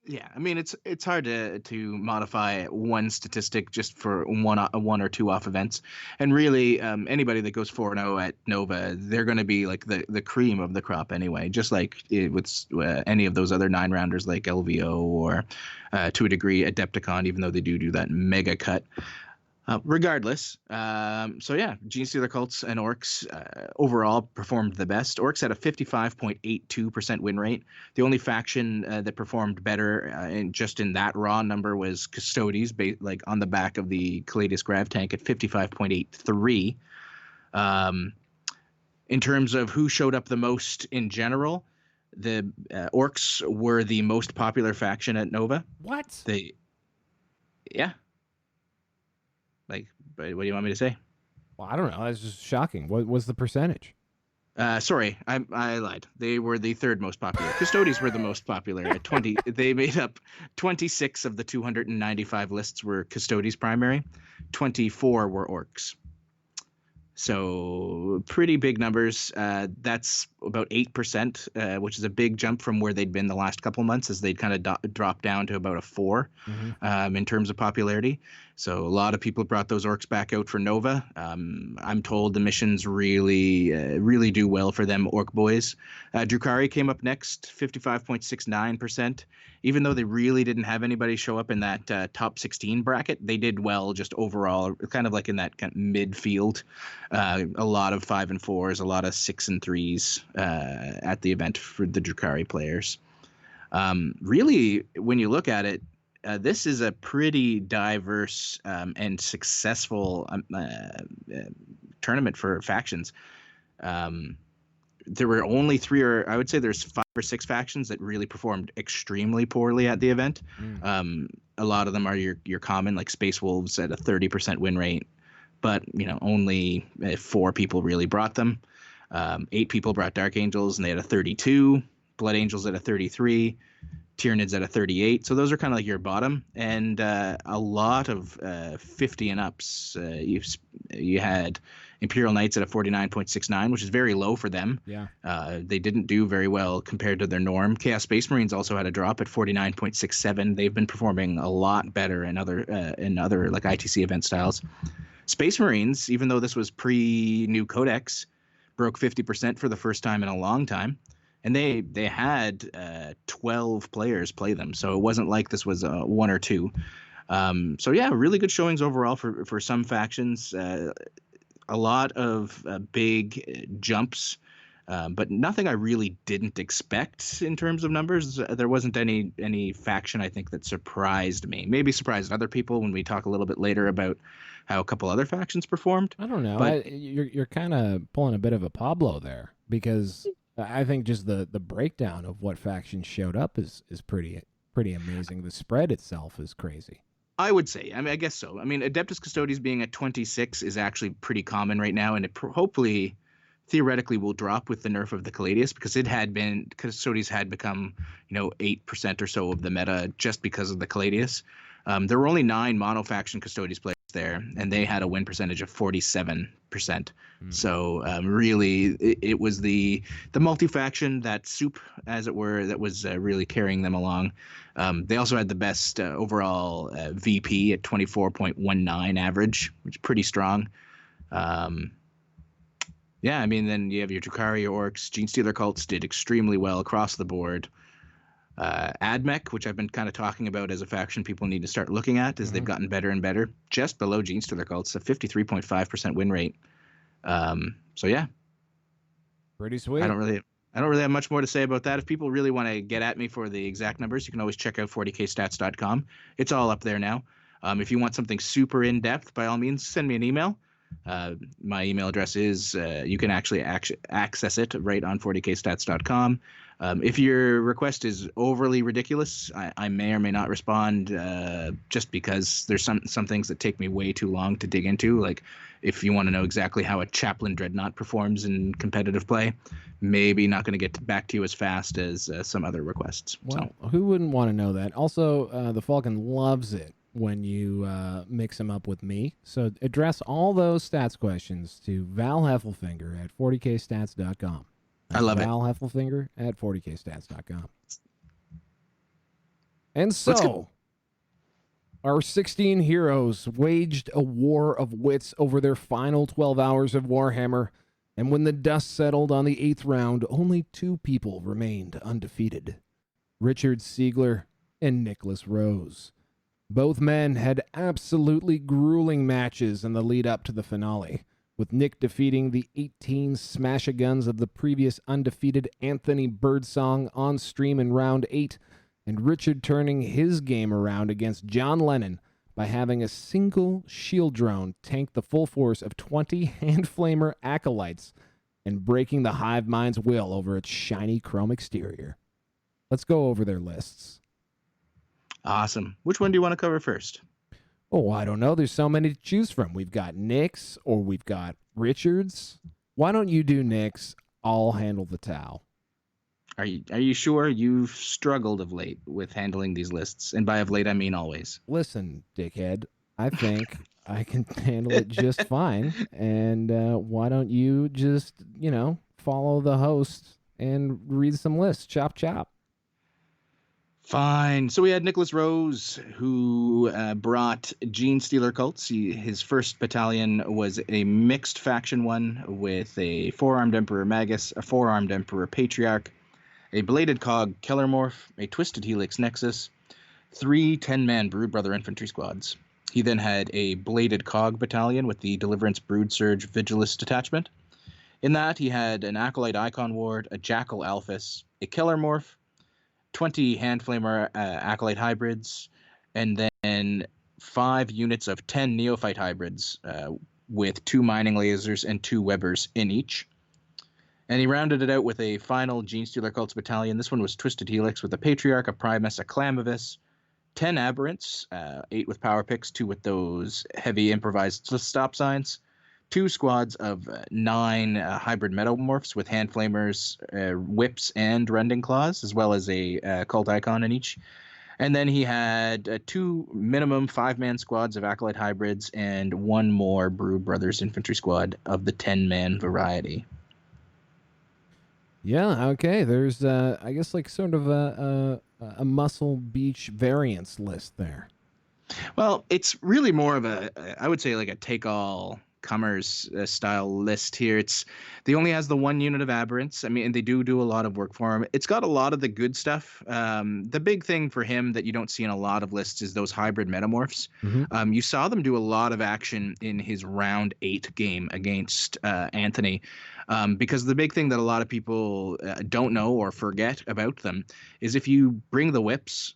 Yeah, I mean it's hard to modify one statistic just for one or two off events, and really anybody that goes 4-0 at Nova, they're going to be like the cream of the crop anyway. Just like with any of those other 9-rounders like LVO or to a degree Adepticon, even though they do that mega cut. Regardless, so yeah, Gene Stealer Cults and Orcs overall performed the best. Orcs had a 55.82% win rate. The only faction that performed better in that raw number was Custodes, like on the back of the Caladius Grav tank at 55.83. In terms of who showed up the most in general, the Orcs were the most popular faction at Nova. What? Yeah. Like, what do you want me to say? Well, I don't know. That's just shocking. What was the percentage? Sorry, I lied. They were the 3rd most popular. Custodes were the most popular at 20. They made up 26 of the 295 lists were Custodes primary. 24 were Orcs. So pretty big numbers. That's about 8%, which is a big jump from where they'd been the last couple months, as they'd kind of dropped down to about a 4 in terms of popularity. So a lot of people brought those Orcs back out for Nova. I'm told the missions really do well for them Orc boys. Drukhari came up next, 55.69%. Even though they really didn't have anybody show up in that top 16 bracket, they did well just overall, kind of like in that kind of midfield. A lot of 5 and 4s, a lot of 6 and 3s at the event for the Drukhari players. Really, when you look at it, this is a pretty diverse and successful tournament for factions. There were only 3, or I would say there's 5 or 6 factions that really performed extremely poorly at the event. A lot of them are your common, like Space Wolves at a 30% win rate, but only 4 people really brought them. 8 people brought Dark Angels and they had a 32. Blood Angels at a 33. Tyranids at a 38. So those are kind of like your bottom, and a lot of 50 and ups. You had Imperial Knights at a 49.69, which is very low for them. Yeah. They didn't do very well compared to their norm. Chaos Space Marines also had a drop at 49.67. They've been performing a lot better in other like ITC event styles. Space Marines, even though this was pre-new codex, broke 50% for the first time in a long time. And they had 12 players play them, so it wasn't like this was 1 or 2. So yeah, really good showings overall for some factions. A lot of big jumps, but nothing I really didn't expect in terms of numbers. There wasn't any faction I think that surprised me. Maybe surprised other people when we talk a little bit later about how a couple other factions performed. I don't know. But You're kind of pulling a bit of a Pablo there, because I think just the breakdown of what factions showed up is pretty amazing. The spread itself is crazy. I would say. I mean, I guess so. I mean, Adeptus Custodes being at 26 is actually pretty common right now, and it hopefully, theoretically, will drop with the nerf of the Caladius, because Custodes had become 8% or so of the meta just because of the Caladius. There were only 9 mono-faction Custodes players there, and they had a win percentage of 47%. So really, it was the multi-faction, that soup, as it were, that was really carrying them along. They also had the best overall VP at 24.19 average, which is pretty strong. Yeah, I mean, then you have your Drukhari orcs. Gene Stealer cults did extremely well across the board. Admech, which I've been kind of talking about as a faction people need to start looking at, as they've gotten better and better, just below Gene Stealer cults, a 53.5% win rate. So yeah, Pretty sweet. I don't really have much more to say about that. If people really want to get at me for the exact numbers, you can always check out 40kstats.com. It's all up there now. If you want something super in depth, by all means, send me an email. My email address is you can actually access it right on 40kstats.com. If your request is overly ridiculous, I may or may not respond, just because there's some things that take me way too long to dig into. Like if you want to know exactly how a Chaplain Dreadnought performs in competitive play, maybe not going to get back to you as fast as some other requests. Well, who wouldn't want to know that? Also, the Falcon loves it when you mix them up with me. So address all those stats questions to Val Heffelfinger at 40kstats.com. I love Val Heffelfinger at 40kstats.com. And so, our 16 heroes waged a war of wits over their final 12 hours of Warhammer, and when the dust settled on the 8th round, only 2 people remained undefeated: Richard Sigler and Nicholas Rose. Both men had absolutely grueling matches in the lead up to the finale, with Nick defeating the 18 smash-a-guns of the previous undefeated Anthony Birdsong on stream in round 8, and Richard turning his game around against John Lennon by having a single shield drone tank the full force of 20 hand-flamer acolytes and breaking the hive mind's will over its shiny chrome exterior. Let's go over their lists. Awesome. Which one do you want to cover first? Oh, I don't know. There's so many to choose from. We've got Nick's or we've got Richard's. Why don't you do Nick's? I'll handle the towel. Are you sure? You've struggled of late with handling these lists, and by of late I mean always. Listen, dickhead, I think I can handle it just fine. And why don't you just, follow the host and read some lists? Chop, chop. Fine. So we had Nicholas Rose, who brought Gene Stealer cults. His first battalion was a mixed faction one with a 4-armed Emperor Magus, a 4-armed Emperor Patriarch, a bladed cog Kellermorph, a twisted Helix Nexus, 3 10-man Broodbrother infantry squads. He then had a bladed cog battalion with the Deliverance Brood Surge Vigilus Detachment. In that, he had an Acolyte Icon Ward, a Jackal Alphys, a Kellermorph, 20 Handflamer Acolyte hybrids, and then 5 units of 10 Neophyte hybrids with 2 mining lasers and 2 Webbers in each. And he rounded it out with a final Gene Stealer Cults battalion. This one was Twisted Helix with a Patriarch, a Primus, a Clamavis, 10 Aberrants, 8 with Power Picks, 2 with those heavy improvised stop signs, 2 squads of 9 hybrid metamorphs with hand flamers, whips, and rending claws, as well as a cult icon in each. And then he had 2 minimum 5-man squads of acolyte hybrids and 1 more Brood Brothers infantry squad of the 10-man variety. Yeah, okay. There's, I guess, like sort of a Muscle Beach variance list there. Well, it's really more of I would say like a take-all comers style list here. They only has the 1 unit of aberrants. I mean, and they do a lot of work for him. It's got a lot of the good stuff. The big thing for him that you don't see in a lot of lists is those hybrid metamorphs. Mm-hmm. You saw them do a lot of action in his round 8 game against Anthony. Because the big thing that a lot of people don't know or forget about them is if you bring the whips,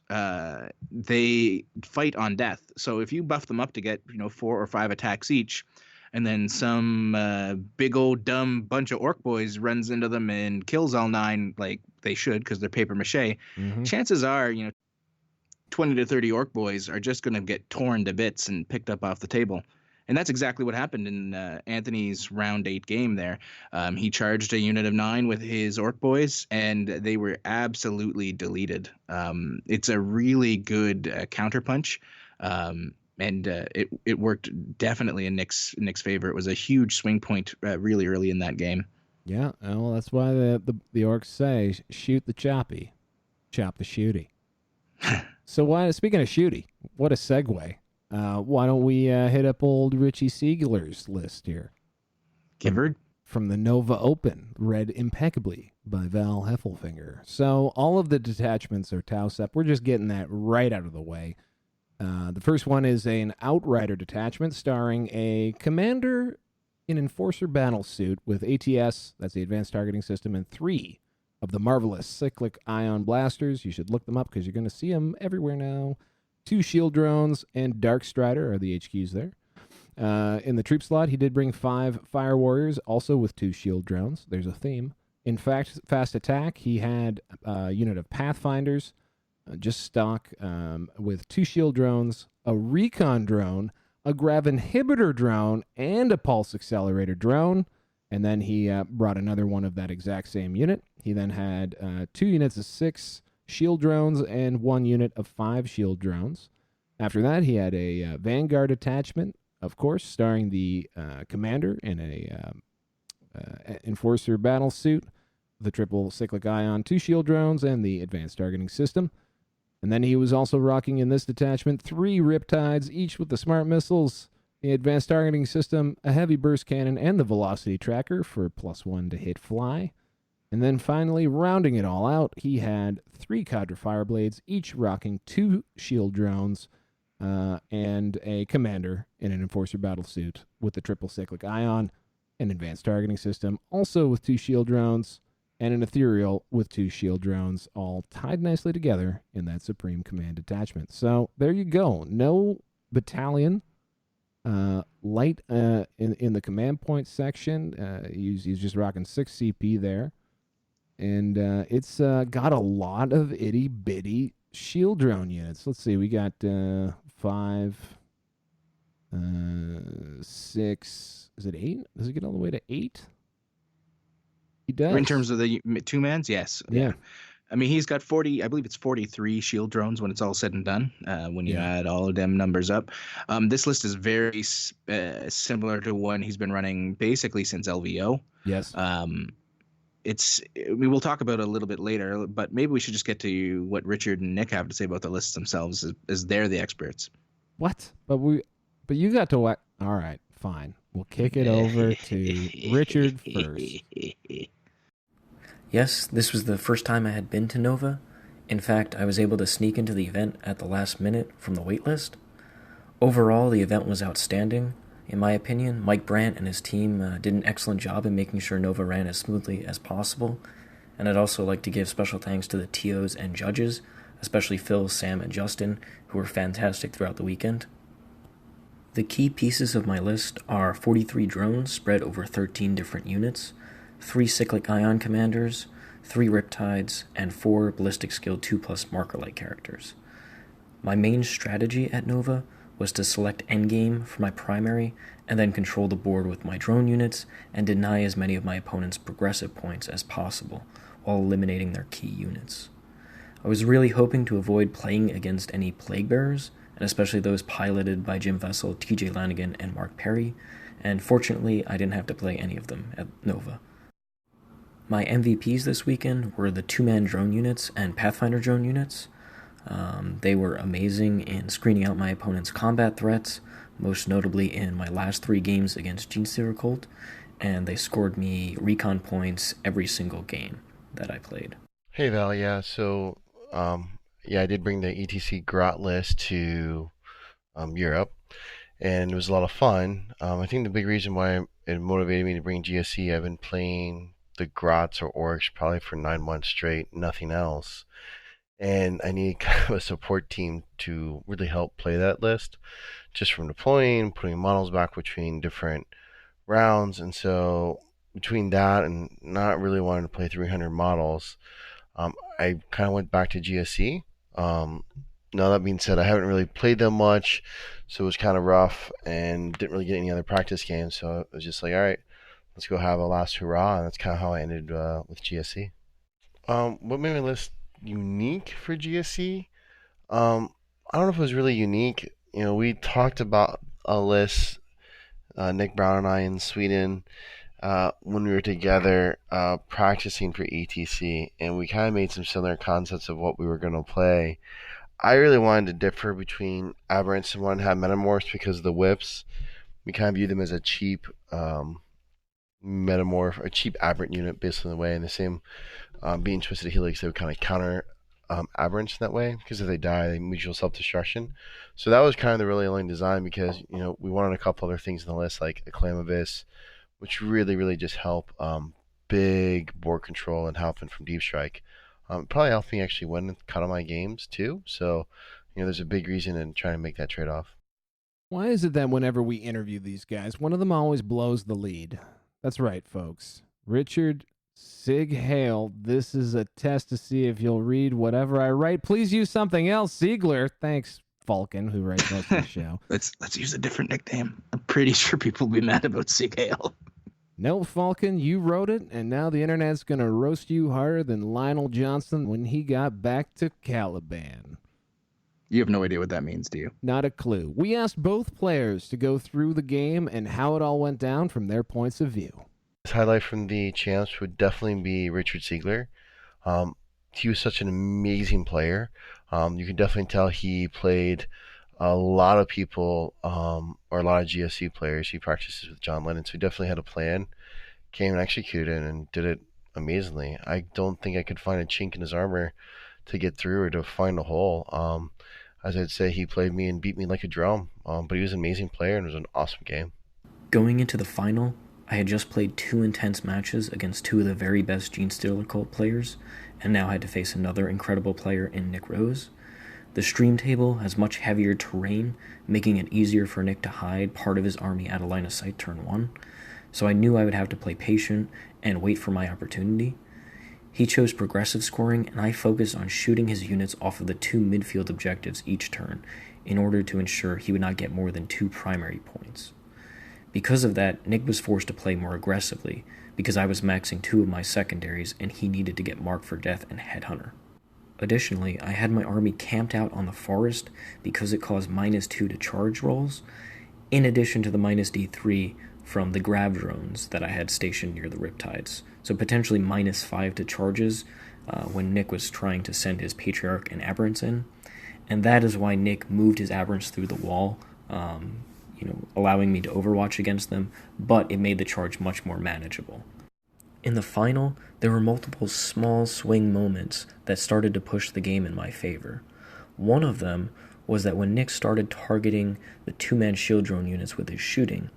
they fight on death. So if you buff them up to get 4 or 5 attacks each, and then some big old dumb bunch of orc boys runs into them and kills all 9 like they should because they're paper mache, mm-hmm. Chances are 20 to 30 orc boys are just going to get torn to bits and picked up off the table. And that's exactly what happened in Anthony's round 8 game there. He charged a unit of 9 with his orc boys, and they were absolutely deleted. It's a really good counterpunch, and it worked definitely in Nick's favor. It was a huge swing point really early in that game. Yeah, well, that's why the orcs say, shoot the choppy, chop the shooty. So speaking of shooty, what a segue. Why don't we hit up old Richie Sigler's list here? Givered. From the Nova Open, read impeccably by Val Heffelfinger. So all of the detachments are Tausep. We're just getting that right out of the way. The first one is an Outrider Detachment starring a commander in Enforcer battle suit with ATS, that's the Advanced Targeting System, and 3 of the marvelous Cyclic Ion Blasters. You should look them up because you're going to see them everywhere now. 2 Shield Drones and Dark Strider are the HQs there. In the troop slot, he did bring 5 Fire Warriors, also with 2 Shield Drones. There's a theme. In fact, Fast Attack, he had a unit of Pathfinders, just stock, with 2 Shield Drones, a Recon Drone, a Grav Inhibitor Drone, and a Pulse Accelerator Drone. And then he brought another one of that exact same unit. He then had 2 units of 6 Shield Drones and 1 unit of 5 Shield Drones. After that, he had a Vanguard Detachment, of course, starring the commander in a Enforcer battle suit, the triple Cyclic Ion, 2 Shield Drones, and the Advanced Targeting System. And then he was also rocking in this detachment 3 Riptides, each with the Smart Missiles, the Advanced Targeting System, a Heavy Burst Cannon, and the Velocity Tracker for +1 to hit fly. And then finally, rounding it all out, he had 3 Cadre Fireblades, each rocking 2 Shield Drones, and a commander in an Enforcer battle suit with the triple Cyclic Ion, an Advanced Targeting System, also with 2 Shield Drones, and an Ethereal with 2 Shield Drones, all tied nicely together in that Supreme Command detachment. So there you go. No battalion. Light in the command point section. He's just rocking 6 CP there. And it's got a lot of itty-bitty Shield Drone units. Let's see. We got 5, 6. Is it 8? Does it get all the way to 8? He does. In terms of the 2-mans, yes. Yeah. I mean, he's got 40, I believe it's 43 Shield Drones when it's all said and done, when you add all of them numbers up. This list is very similar to one he's been running basically since LVO. Yes. We'll talk about it a little bit later, but maybe we should just get to what Richard and Nick have to say about the lists themselves, as they're the experts. What? But you got to what? All right, fine. We'll kick it over to Richard first. Yes, this was the first time I had been to Nova. In fact, I was able to sneak into the event at the last minute from the waitlist. Overall, the event was outstanding. In my opinion, Mike Brandt and his team did an excellent job in making sure Nova ran as smoothly as possible. And I'd also like to give special thanks to the TOs and judges, especially Phil, Sam, and Justin, who were fantastic throughout the weekend. The key pieces of my list are 43 drones spread over 13 different units, 3 Cyclic Ion Commanders, 3 Riptides, and 4 Ballistic Skill 2+ Marker-like characters. My main strategy at Nova was to select endgame for my primary and then control the board with my drone units and deny as many of my opponent's progressive points as possible while eliminating their key units. I was really hoping to avoid playing against any Plague Bearers, and especially those piloted by Jim Vessel, TJ Lanigan, and Mark Perry, and fortunately I didn't have to play any of them at Nova. My MVPs this weekend were the 2-man drone units and Pathfinder drone units. They were amazing in screening out my opponent's combat threats, most notably in my last 3 games against Genestealer Cult, and they scored me recon points every single game that I played. Hey Val, so I did bring the ETC Grot list to Europe, and it was a lot of fun. I think the big reason why it motivated me to bring GSE, I've been playing the Grots or Orcs probably for 9 months straight, nothing else. And I need kind of a support team to really help play that list, just from deploying, putting models back between different rounds. And so between that and not really wanting to play 300 models, I kind of went back to GSE. Now that being said, I haven't really played them much, so it was kind of rough and didn't really get any other practice games. So I was just like, all right, let's go have a last hurrah, and that's kind of how I ended with GSE. What made my list unique for GSE? I don't know if it was really unique. We talked about a list, Nick Brown and I in Sweden, when we were together practicing for ETC, and we kind of made some similar concepts of what we were going to play. I really wanted to differ between Aberrants and One Hat Metamorphs because of the whips. We kind of view them as a cheap metamorph, a cheap aberrant unit basically in the way, and the same being Twisted Helix, they would kind of counter aberrants in that way, because if they die, they mutual self-destruction. So that was kind of the really only design, because we wanted a couple other things in the list, like Acclaim Abyss, which really just help big board control and helping from Deep Strike. Probably helped me actually win a cut of my games too. So there's a big reason in trying to make that trade-off. Why is it that whenever we interview these guys, one of them always blows the lead? That's right, folks. Richard Sig Hale, this is a test to see if you'll read whatever I write. Please use something else, Sigler. Thanks, Falcon, who writes most of the show. Let's use a different nickname. I'm pretty sure people will be mad about Sig Hale. No, Falcon, you wrote it, and now the internet's going to roast you harder than Lionel Johnson when he got back to Caliban. You have no idea what that means, do you? Not a clue. We asked both players to go through the game and how it all went down from their points of view. This highlight from the champs would definitely be Richard Sigler. He was such an amazing player. You can definitely tell he played a lot of people, or a lot of GSC players. He practices with John Lennon, so he definitely had a plan, came and executed, and did it amazingly. I don't think I could find a chink in his armor to get through or to find a hole. As I'd say, he played me and beat me like a drum, but he was an amazing player and it was an awesome game. Going into the final, I had just played 2 intense matches against 2 of the very best Gene Stealer Cult players, and now had to face another incredible player in Nick Rose. The stream table has much heavier terrain, making it easier for Nick to hide part of his army out of line of sight turn 1, so I knew I would have to play patient and wait for my opportunity. He chose progressive scoring, and I focused on shooting his units off of the 2 midfield objectives each turn, in order to ensure he would not get more than 2 primary points. Because of that, Nick was forced to play more aggressively, because I was maxing 2 of my secondaries and he needed to get Marked for Death and Headhunter. Additionally, I had my army camped out on the forest because it caused -2 to charge rolls, in addition to the -D3 from the grab drones that I had stationed near the Riptides, so potentially -5 to charges when Nick was trying to send his Patriarch and Aberrants in, and that is why Nick moved his Aberrants through the wall, allowing me to overwatch against them, but it made the charge much more manageable. In the final, there were multiple small swing moments that started to push the game in my favor. One of them was that when Nick started targeting the 2-man shield drone units with his shooting,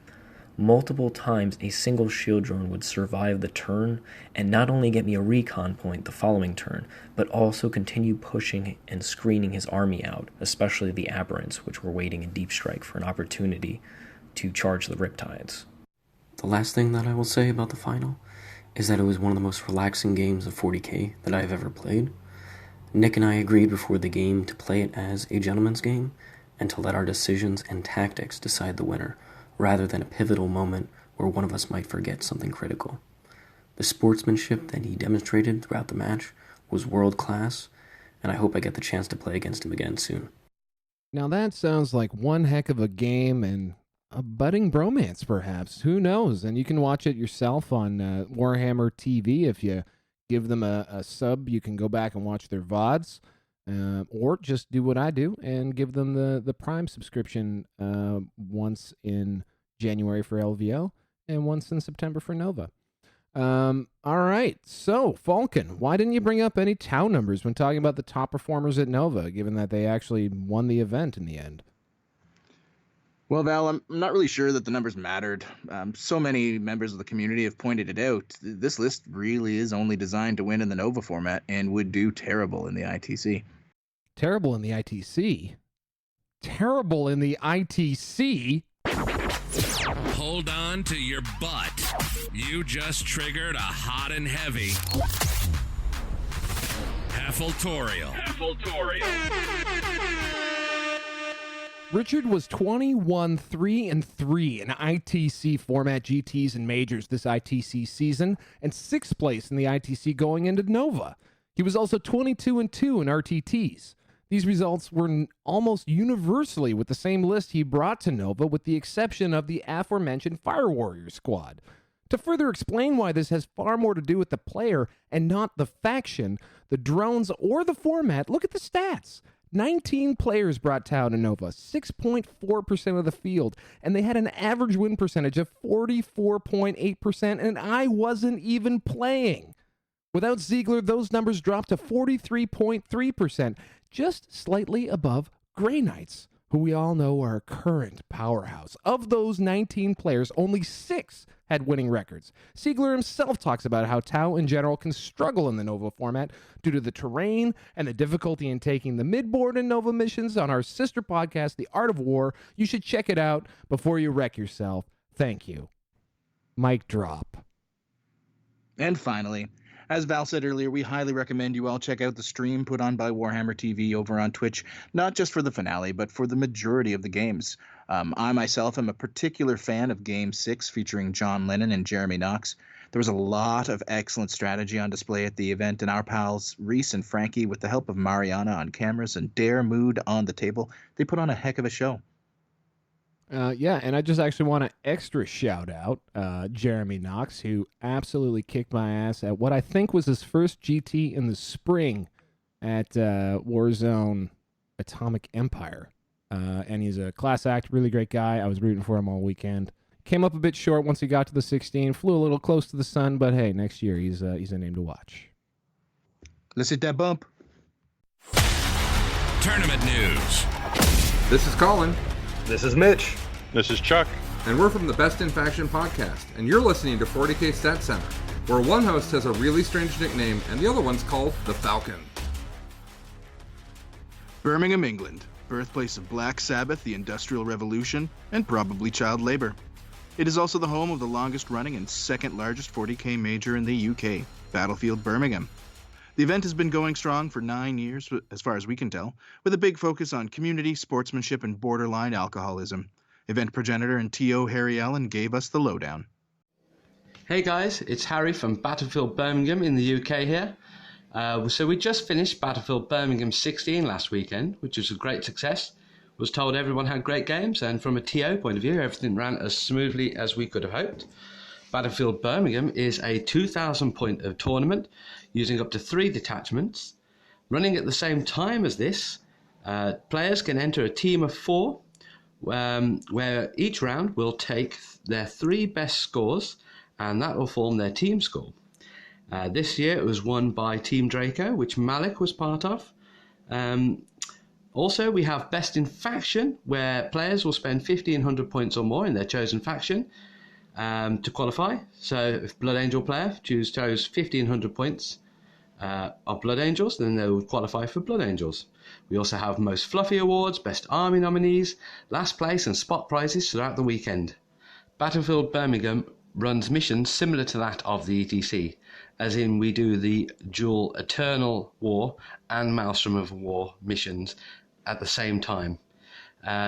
multiple times a single shield drone would survive the turn and not only get me a recon point the following turn, but also continue pushing and screening his army out, especially the Aberrants, which were waiting in Deep Strike for an opportunity to charge the Riptides. The last thing that I will say about the final is that it was one of the most relaxing games of 40k that I have ever played. Nick and I agreed before the game to play it as a gentleman's game and to let our decisions and tactics decide the winner, rather than a pivotal moment where one of us might forget something critical. The sportsmanship that he demonstrated throughout the match was world-class, and I hope I get the chance to play against him again soon. Now that sounds like one heck of a game and a budding bromance, perhaps. Who knows? And you can watch it yourself on Warhammer TV. If you give them a sub, you can go back and watch their VODs. Or just do what I do and give them the Prime subscription once in January for LVO and once in September for Nova. All right. So, Falcon, why didn't you bring up any town numbers when talking about the top performers at Nova, given that they actually won the event in the end? Well, Val, I'm not really sure that the numbers mattered. So many members of the community have pointed it out. This list really is only designed to win in the Nova format and would do terrible in the ITC. Terrible in the ITC? Terrible in the ITC? Hold on to your butt. You just triggered a hot and heavy Heffaltorial. Richard was 21-3-3 in ITC format GTs and majors this ITC season, and 6th place in the ITC going into Nova. He was also 22-2 in RTTs. These results were almost universally with the same list he brought to Nova, with the exception of the aforementioned Fire Warrior squad. To further explain why this has far more to do with the player and not the faction, the drones, or the format, look at the stats. 19 players brought Tau to Nova, 6.4% of the field, and they had an average win percentage of 44.8%, and I wasn't even playing. Without Sigler, those numbers dropped to 43.3%, just slightly above Grey Knights, who we all know are a current powerhouse. Of those 19 players, only 6 had winning records. Sigler himself talks about how Tau in general can struggle in the Nova format due to the terrain and the difficulty in taking the midboard in Nova missions on our sister podcast, The Art of War. You should check it out before you wreck yourself. Thank you. Mic drop. And finally, as Val said earlier, we highly recommend you all check out the stream put on by Warhammer TV over on Twitch, not just for the finale, but for the majority of the games. I myself am a particular fan of Game 6 featuring John Lennon and Jeremy Knox. There was a lot of excellent strategy on display at the event, and our pals Reese and Frankie, with the help of Mariana on cameras and Dare Mood on the table, they put on a heck of a show. Yeah, and I just actually want to extra shout out Jeremy Knox, who absolutely kicked my ass at what I think was his first GT in the spring at Warzone Atomic Empire. And he's a class act, really great guy. I was rooting for him all weekend. Came up a bit short once he got to the 16, flew a little close to the sun, but hey, next year he's a name to watch. Let's hit that bump. Tournament news. This is Colin. This is Mitch. This is Chuck. And we're from the Best in Faction podcast, and you're listening to 40K Stat Center, where one host has a really strange nickname and the other one's called the Falcon. Birmingham, England, birthplace of Black Sabbath, the Industrial Revolution, and probably child labor. It is also the home of the longest running and second largest 40K major in the UK, Battlefield Birmingham. The event has been going strong for 9 years, as far as we can tell, with a big focus on community, sportsmanship, and borderline alcoholism. Event progenitor and TO Harry Allen gave us the lowdown. Hey guys, it's Harry from Battlefield Birmingham in the UK here. So we just finished Battlefield Birmingham 16 last weekend, which was a great success. Was told everyone had great games, and from a TO point of view, everything ran as smoothly as we could have hoped. Battlefield Birmingham is a 2,000 point tournament using up to 3 detachments. Running at the same time as this, players can enter a team of 4 where each round will take their 3 best scores, and that will form their team score. This year it was won by Team Draco, which Malik was part of. Also, we have Best in Faction, where players will spend 1,500 points or more in their chosen faction to qualify. So if Blood Angel player chose 1,500 points of Blood Angels, then they would qualify for Blood Angels. We also have Most Fluffy Awards, Best Army nominees, last place and spot prizes throughout the weekend. Battlefield Birmingham runs missions similar to that of the ETC, as in we do the dual Eternal War and Maelstrom of War missions at the same time.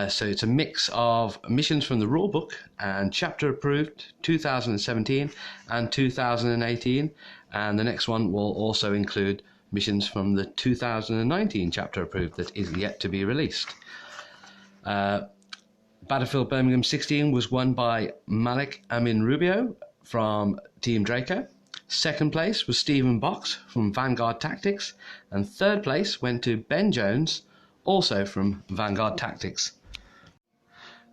So it's a mix of missions from the rulebook and chapter approved 2017 and 2018, and the next one will also include missions from the 2019 chapter approved that is yet to be released. Battlefield Birmingham 16 was won by Malik, Amin, Rubio from Team Draco. Second place was Stephen Box from Vanguard Tactics, and third place went to Ben Jones, also from Vanguard Tactics.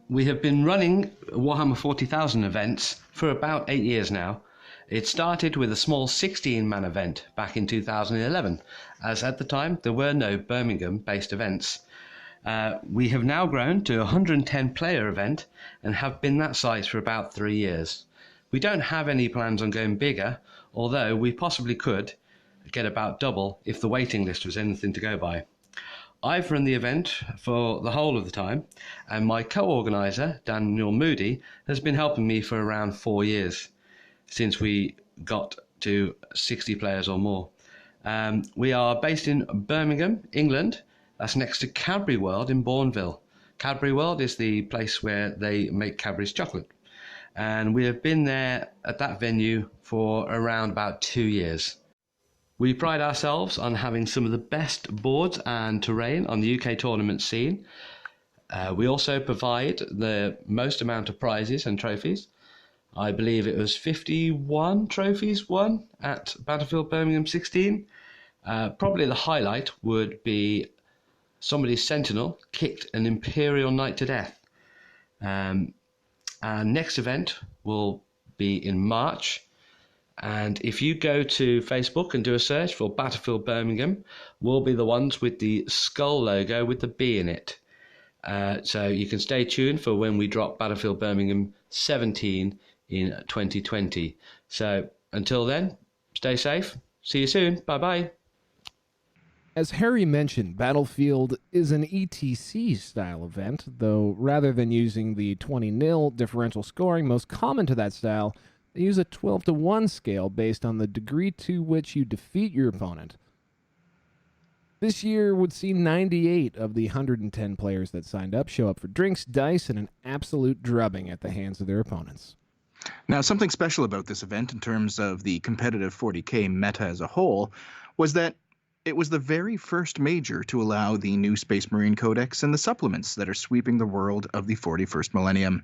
We have been running Warhammer 40,000 events for about 8 years now. It started with a small 16-man event back in 2011, as at the time there were no Birmingham-based events. We have now grown to a 110-player event and have been that size for about 3 years. We don't have any plans on going bigger, although we possibly could get about double if the waiting list was anything to go by. I've run the event for the whole of the time, and my co-organiser, Daniel Moody, has been helping me for around 4 years, since we got to 60 players or more. We are based in Birmingham, England. That's next to Cadbury World in Bourneville. Cadbury World is the place where they make Cadbury's chocolate. And we have been there at that venue for around about 2 years. We pride ourselves on having some of the best boards and terrain on the UK tournament scene. We also provide the most amount of prizes and trophies. I believe it was 51 trophies won at Battlefield Birmingham 16. Probably the highlight would be somebody's sentinel kicked an Imperial Knight to death. Our next event will be in March. And if you go to Facebook and do a search for Battlefield Birmingham, we'll be the ones with the skull logo with the B in it. So you can stay tuned for when we drop Battlefield Birmingham 17 in 2020. So until then, stay safe. See you soon. Bye-bye. As Harry mentioned, Battlefield is an ETC style event, though rather than using the 20-0 differential scoring most common to that style, they use a 12-1 scale based on the degree to which you defeat your opponent. This year would see 98 of the 110 players that signed up show up for drinks, dice, and an absolute drubbing at the hands of their opponents. Now, something special about this event in terms of the competitive 40K meta as a whole was that it was the very first major to allow the new Space Marine Codex and the supplements that are sweeping the world of the 41st millennium.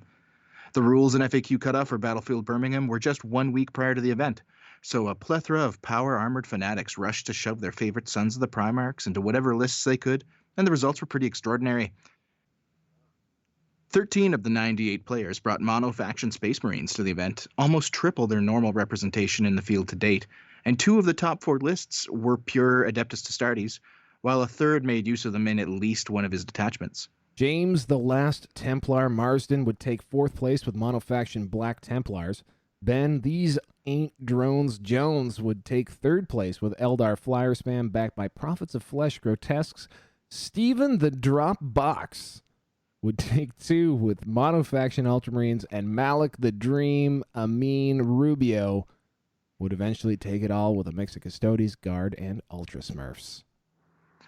The rules and FAQ cutoff for Battlefield Birmingham were just 1 week prior to the event, so a plethora of power-armored fanatics rushed to shove their favorite Sons of the Primarchs into whatever lists they could, and the results were pretty extraordinary. 13 of the 98 players brought mono-faction Space Marines to the event, almost triple their normal representation in the field to date, and 2 of the top 4 lists were pure Adeptus Astartes, while a third made use of them in at least one of his detachments. James the Last Templar Marsden would take 4th place with monofaction Black Templars. Ben These Ain't Drones Jones would take 3rd place with Eldar Flyer Spam backed by Prophets of Flesh Grotesques. Stephen the Drop Box would take 2 with monofaction Ultramarines, and Malik the Dream Amin Rubio would eventually take it all with a mix of Custodes, Guard, and Ultra Smurfs.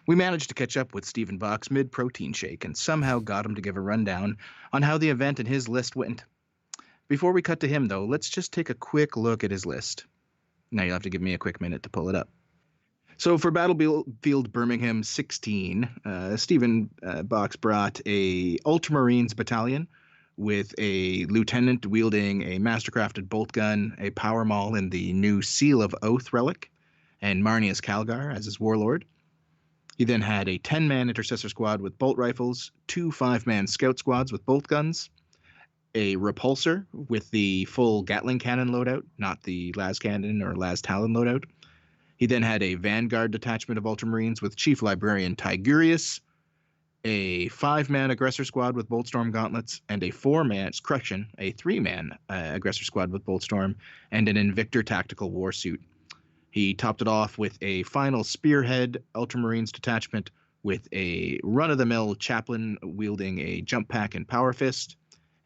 We managed to catch up with Stephen Bach's mid-protein shake and somehow got him to give a rundown on how the event and his list went. Before we cut to him, though, let's just take a quick look at his list. Now you'll have to give me a quick minute to pull it up. So for Battlefield Birmingham 16, Stephen Bach brought a Ultramarines battalion with a lieutenant wielding a mastercrafted bolt gun, a power maul in the new Seal of Oath relic, and Marnius Calgar as his warlord. He then had a 10-man intercessor squad with bolt rifles, 2 5-man scout squads with bolt guns, a repulsor with the full Gatling cannon loadout, not the las cannon or las Talon loadout. He then had a Vanguard detachment of Ultramarines with Chief Librarian Tigurius, a 5-man aggressor squad with Boltstorm gauntlets, and a 3-man aggressor squad with Boltstorm, and an Invictor tactical war suit. He topped it off with a final Spearhead Ultramarines detachment with a run-of-the-mill chaplain wielding a jump pack and power fist,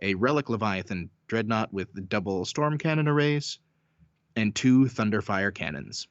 a Relic Leviathan dreadnought with the double storm cannon arrays, and 2 Thunderfire cannons.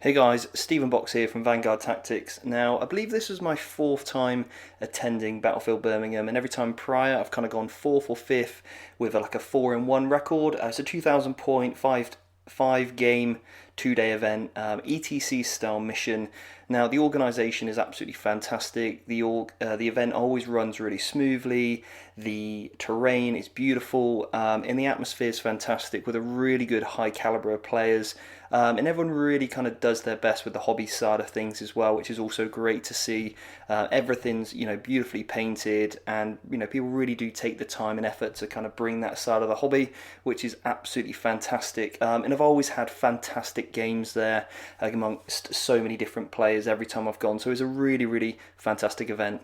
Hey guys, Stephen Box here from Vanguard Tactics. Now, I believe this was my 4th time attending Battlefield Birmingham, and every time prior I've kind of gone 4th or 5th with a 4-in-1 record. It's a 2,000 point, 5-game, 2-day event, ETC style mission. Now, the organisation is absolutely fantastic. The event always runs really smoothly. The terrain is beautiful, and the atmosphere is fantastic with a really good high calibre of players. And everyone really kind of does their best with the hobby side of things as well, which is also great to see. Everything's, beautifully painted, and, people really do take the time and effort to kind of bring that side of the hobby, which is absolutely fantastic. And I've always had fantastic games there amongst so many different players every time I've gone. So it's a really, really fantastic event.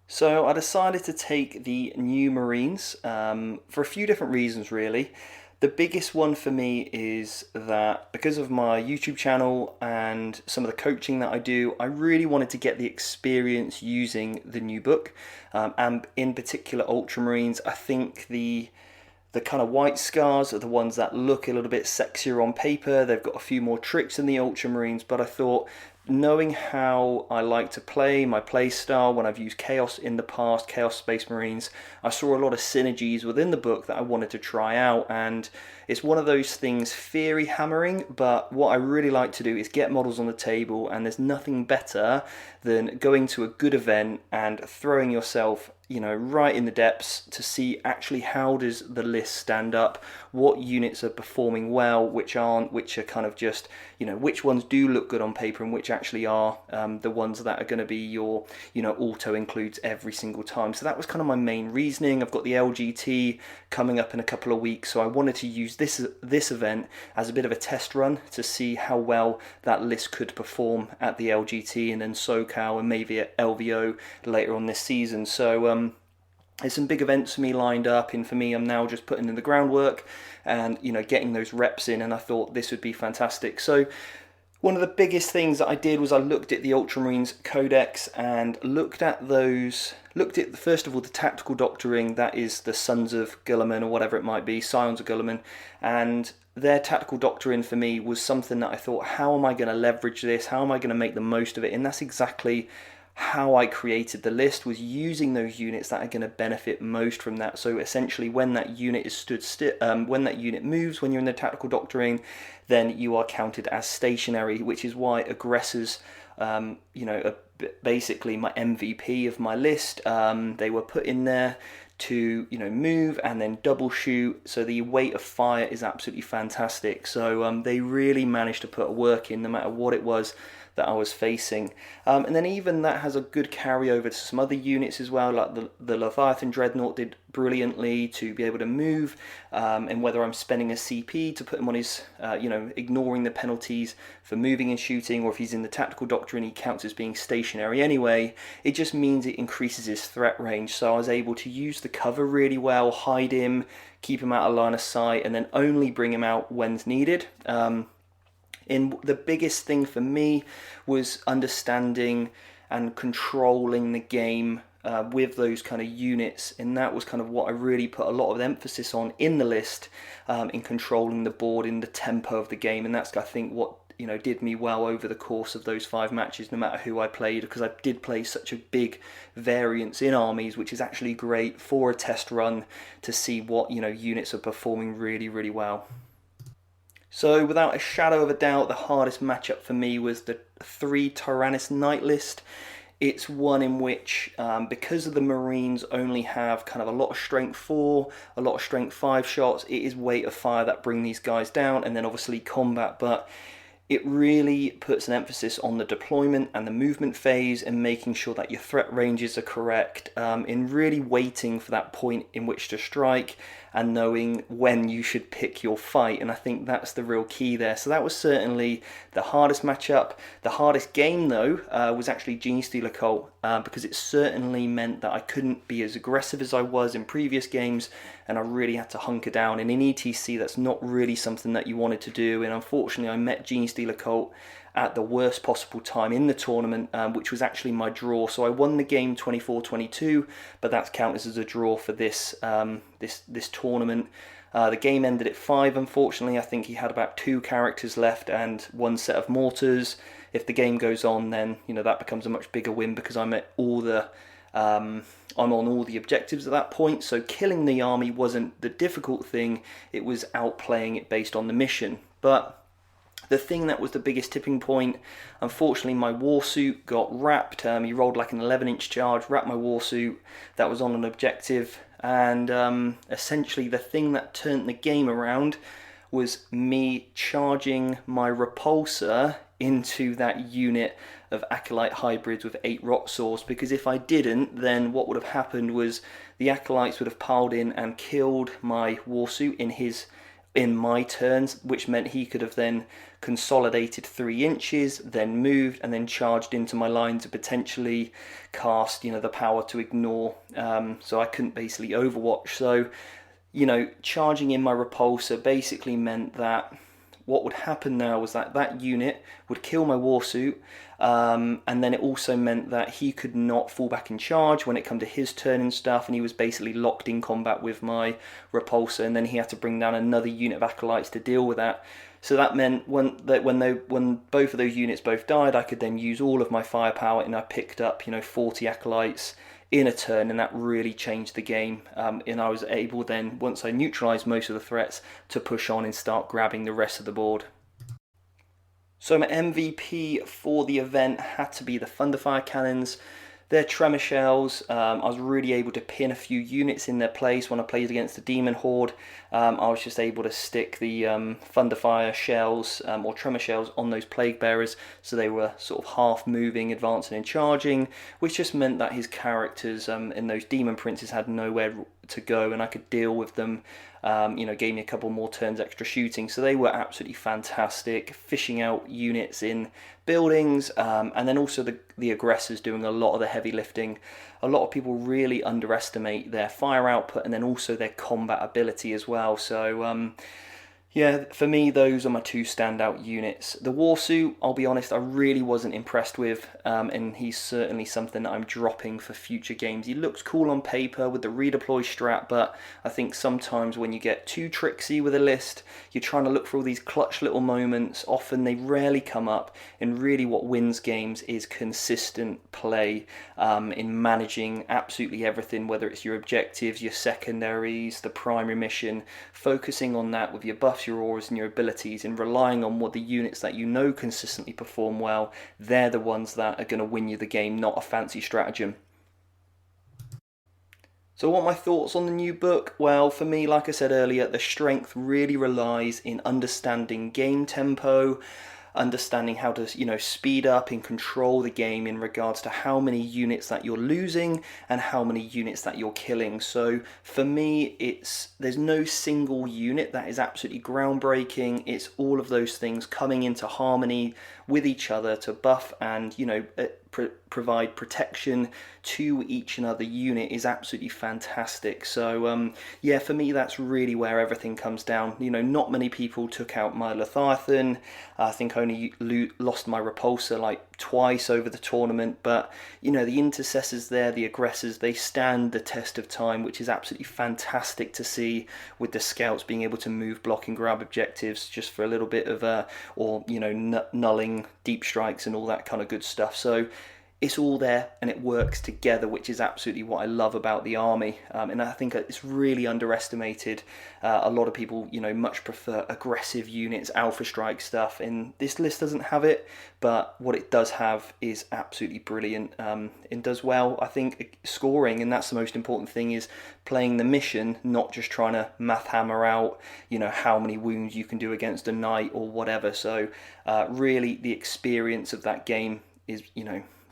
So I decided to take the new Marines for a few different reasons, really. The biggest one for me is that because of my YouTube channel and some of the coaching that I do, I really wanted to get the experience using the new book, and in particular Ultramarines. I think the kind of white scars are the ones that look a little bit sexier on paper. They've got a few more tricks than the Ultramarines, but I thought, knowing how I like to play, my play style, when I've used Chaos in the past, Chaos Space Marines, I saw a lot of synergies within the book that I wanted to try out, and it's one of those things, theory hammering, but what I really like to do is get models on the table, and there's nothing better than going to a good event and throwing yourself right in the depths to see actually how does the list stand up, what units are performing well, which aren't, which are kind of just, which ones do look good on paper and which actually are the ones that are going to be your, auto includes every single time. So that was kind of my main reasoning. I've got the LGT coming up in a couple of weeks, so I wanted to use this event as a bit of a test run to see how well that list could perform at the LGT and then SoCal and maybe at LVO later on this season. So there's some big events for me lined up, and for me, I'm now just putting in the groundwork and getting those reps in, and I thought this would be fantastic. So one of the biggest things that I did was I looked at the Ultramarines Codex and looked at first of all the tactical doctoring, that is the Sons of Guilliman or whatever it might be, Scions of Guilliman, and their tactical doctrine for me was something that I thought, how am I going to leverage this? How am I going to make the most of it? And that's exactly how I created the list, was using those units that are going to benefit most from that. So essentially, when that unit is stood still, when that unit moves, when you're in the tactical doctoring, then you are counted as stationary, which is why aggressors, basically my MVP of my list, they were put in there to move and then double shoot, so the weight of fire is absolutely fantastic. So they really managed to put a work in no matter what it was that I was facing, and then even that has a good carryover to some other units as well, like the Leviathan Dreadnought did brilliantly to be able to move, and whether I'm spending a CP to put him on his ignoring the penalties for moving and shooting, or if he's in the tactical doctrine he counts as being stationary anyway, it just means it increases his threat range. So I was able to use the cover really well, hide him, keep him out of line of sight, and then only bring him out when's needed. And the biggest thing for me was understanding and controlling the game with those kind of units, and that was kind of what I really put a lot of emphasis on in the list, in controlling the board, in the tempo of the game, and that's, I think, what did me well over the course of those 5 matches, no matter who I played, because I did play such a big variance in armies, which is actually great for a test run to see what units are performing really, really well. So without a shadow of a doubt, the hardest matchup for me was the 3 Tyrannus Knight list. It's one in which, because of the Marines only have kind of a lot of strength 4, a lot of strength 5 shots, it is weight of fire that bring these guys down, and then obviously combat, but it really puts an emphasis on the deployment and the movement phase and making sure that your threat ranges are correct, in really waiting for that point in which to strike and knowing when you should pick your fight, and I think that's the real key there. So that was certainly the hardest matchup. The hardest game though was actually Gene Stealer Cult, because it certainly meant that I couldn't be as aggressive as I was in previous games, and I really had to hunker down. And in ETC that's not really something that you wanted to do, and unfortunately I met Gene Stealer Cult at the worst possible time in the tournament, which was actually my draw. So I won the game 24-22, but that's counted as a draw for this this tournament. The game ended at 5, unfortunately. I think he had about 2 characters left and 1 set of mortars. If the game goes on, then that becomes a much bigger win, because I'm at all the I'm on all the objectives at that point. So killing the army wasn't the difficult thing, it was outplaying it based on the mission. But the thing that was the biggest tipping point, unfortunately my warsuit got wrapped. He rolled like an 11-inch charge, wrapped my warsuit that was on an objective, and essentially the thing that turned the game around was me charging my repulsor into that unit of Acolyte hybrids with 8 rot saws, because if I didn't, then what would have happened was the Acolytes would have piled in and killed my warsuit in my turns, which meant he could have then consolidated 3 inches, then moved, and then charged into my line to potentially cast, the power to ignore. So I couldn't basically overwatch. So, charging in my repulsor basically meant that what would happen now was that unit would kill my warsuit, and then it also meant that he could not fall back in charge when it come to his turn and stuff, and he was basically locked in combat with my repulsor, and then he had to bring down another unit of acolytes to deal with that. So that meant when both of those units both died, I could then use all of my firepower, and I picked up 40 acolytes in a turn, and that really changed the game. And I was able then, once I neutralised most of the threats, to push on and start grabbing the rest of the board. So my MVP for the event had to be the Thunderfire cannons. their tremor shells, I was really able to pin a few units in their place when I played against the Demon Horde. I was just able to stick the Thunderfire shells or tremor shells on those Plague Bearers, so they were sort of half moving, advancing and charging, which just meant that his characters and those Demon Princes had nowhere to go, and I could deal with them. Gave me a couple more turns extra shooting, so they were absolutely fantastic, fishing out units in buildings, and then also the aggressors doing a lot of the heavy lifting. A lot of people really underestimate their fire output and then also their combat ability as well. So yeah, for me, those are my two standout units. The Warsuit, I'll be honest, I really wasn't impressed with, and he's certainly something that I'm dropping for future games. He looks cool on paper with the redeploy strat, but I think sometimes when you get too tricksy with a list, you're trying to look for all these clutch little moments. Often they rarely come up, and really what wins games is consistent play in managing absolutely everything, whether it's your objectives, your secondaries, the primary mission, focusing on that with your buffs, your auras and your abilities, and relying on what the units that you know consistently perform well, they're the ones that are going to win you the game, not a fancy stratagem. So what are my thoughts on the new book? Well, for me, like I said earlier, the strength really relies in understanding game tempo, understanding how to, speed up and control the game in regards to how many units that you're losing and how many units that you're killing. So for me, there's no single unit that is absolutely groundbreaking. It's all of those things coming into harmony with each other to buff and, provide protection to each and other unit is absolutely fantastic. So yeah, for me, that's really where everything comes down. Not many people took out my Leviathan. I think I only lost my Repulsor like twice over the tournament, but the intercessors there, the aggressors, they stand the test of time, which is absolutely fantastic to see, with the scouts being able to move, block and grab objectives just for a little bit of nulling deep strikes and all that kind of good stuff. So it's all there and it works together, which is absolutely what I love about the army. And I think it's really underestimated. A lot of people, much prefer aggressive units, alpha strike stuff, and this list doesn't have it, but what it does have is absolutely brilliant. It does well, I think, scoring, and that's the most important thing, is playing the mission, not just trying to math hammer out, how many wounds you can do against a knight or whatever. So really the experience of that game is,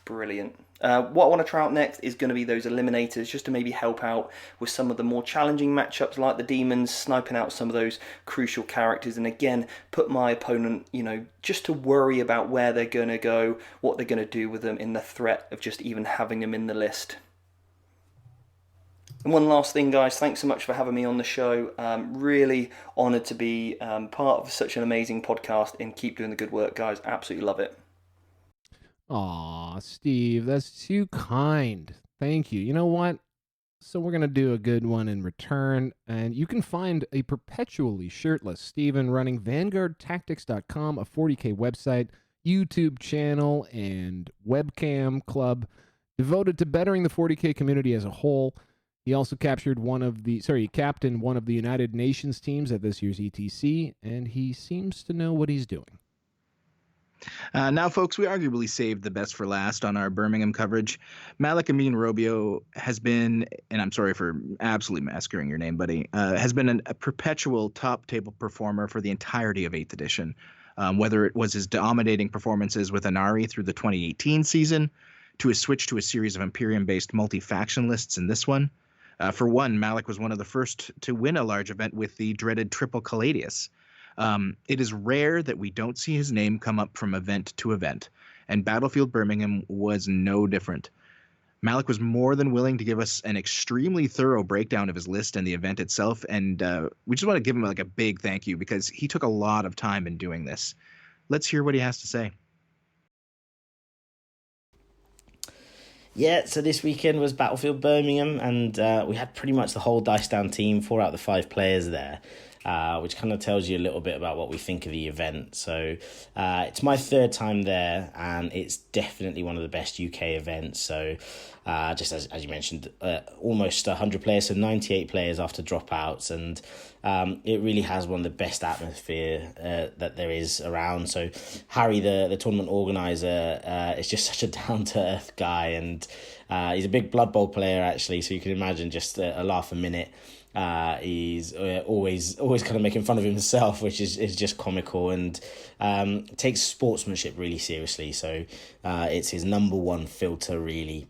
brilliant. What I want to try out next is going to be those eliminators, just to maybe help out with some of the more challenging matchups like the demons, sniping out some of those crucial characters, and again put my opponent, just to worry about where they're going to go, what they're going to do with them, in the threat of just even having them in the list. And one last thing, guys, thanks so much for having me on the show. Really honoured to be part of such an amazing podcast, and keep doing the good work, guys. Absolutely love it. Aw, Steve, that's too kind. Thank you. You know what? So we're going to do a good one in return, and you can find a perpetually shirtless Steven running VanguardTactics.com, a 40K website, YouTube channel, and webcam club devoted to bettering the 40K community as a whole. He also captained one of the United Nations teams at this year's ETC, and he seems to know what he's doing. Now, folks, we arguably saved the best for last on our Birmingham coverage. Malik Amin Rubio has been, and I'm sorry for absolutely massacring your name, buddy, has been a perpetual top table performer for the entirety of 8th edition. Whether it was his dominating performances with Inari through the 2018 season, to his switch to a series of Imperium-based multi-faction lists in this one. For one, Malik was one of the first to win a large event with the dreaded Triple Caladius. It is rare that we don't see his name come up from event to event, and Battlefield Birmingham was no different. Malik was more than willing to give us an extremely thorough breakdown of his list and the event itself, and we just want to give him a big thank you, because he took a lot of time in doing this. Let's hear what he has to say. Yeah, so this weekend was Battlefield Birmingham, and we had pretty much the whole Dice Down team, 4 out of the 5 players there. which kind of tells you a little bit about what we think of the event. So it's my third time there, and it's definitely one of the best UK events. So just as you mentioned, almost 100 players, so 98 players after dropouts, and it really has one of the best atmosphere that there is around. So Harry, the tournament organizer, is just such a down-to-earth guy, and he's a big Blood Bowl player actually, so you can imagine just a laugh a minute. He's always kind of making fun of himself, which is just comical, and takes sportsmanship really seriously. So it's his number one filter, really.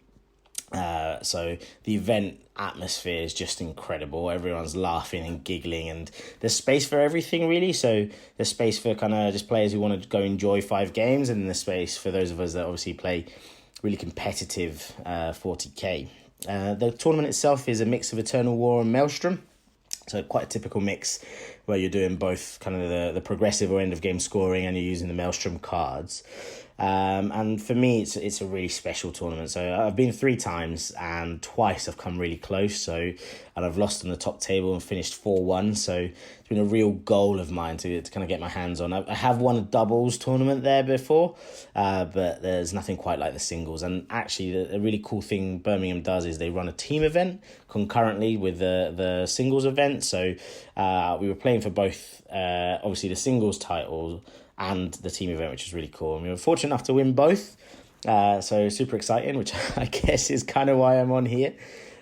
So the event atmosphere is just incredible. Everyone's laughing and giggling, and there's space for everything, really. So there's space for kind of just players who want to go enjoy 5 games, and there's space for those of us that obviously play really competitive 40k. The tournament itself is a mix of Eternal War and Maelstrom. So quite a typical mix where you're doing both kind of the progressive or end of game scoring, and you're using the Maelstrom cards. And for me, it's a really special tournament. So I've been 3 times, and twice I've come really close. And I've lost on the top table and finished 4-1. So it's been a real goal of mine to kind of get my hands on. I have won a doubles tournament there before, but there's nothing quite like the singles. And actually, the really cool thing Birmingham does is they run a team event concurrently with the singles event. So we were playing for both, obviously, the singles title and the team event, which is really cool. And we were fortunate enough to win both. So super exciting, which I guess is kind of why I'm on here.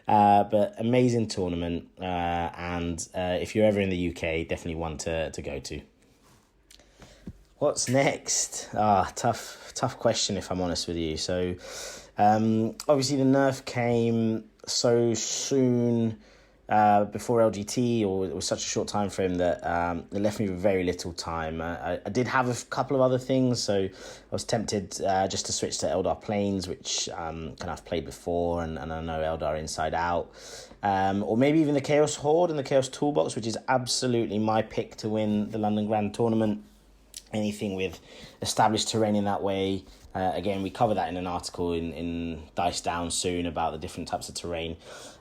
But amazing tournament. And if you're ever in the UK, definitely one to go to. What's next? Tough question, if I'm honest with you. So obviously the nerf came so soon before LGT, or it was such a short time frame that it left me with very little time. I did have a couple of other things, so I was tempted just to switch to Eldar Planes, which kind of I've played before, and I know Eldar inside out. Or maybe even the Chaos Horde and the Chaos Toolbox, which is absolutely my pick to win the London Grand Tournament. Anything with established terrain in that way. Again, we cover that in an article in Dice Down soon about the different types of terrain.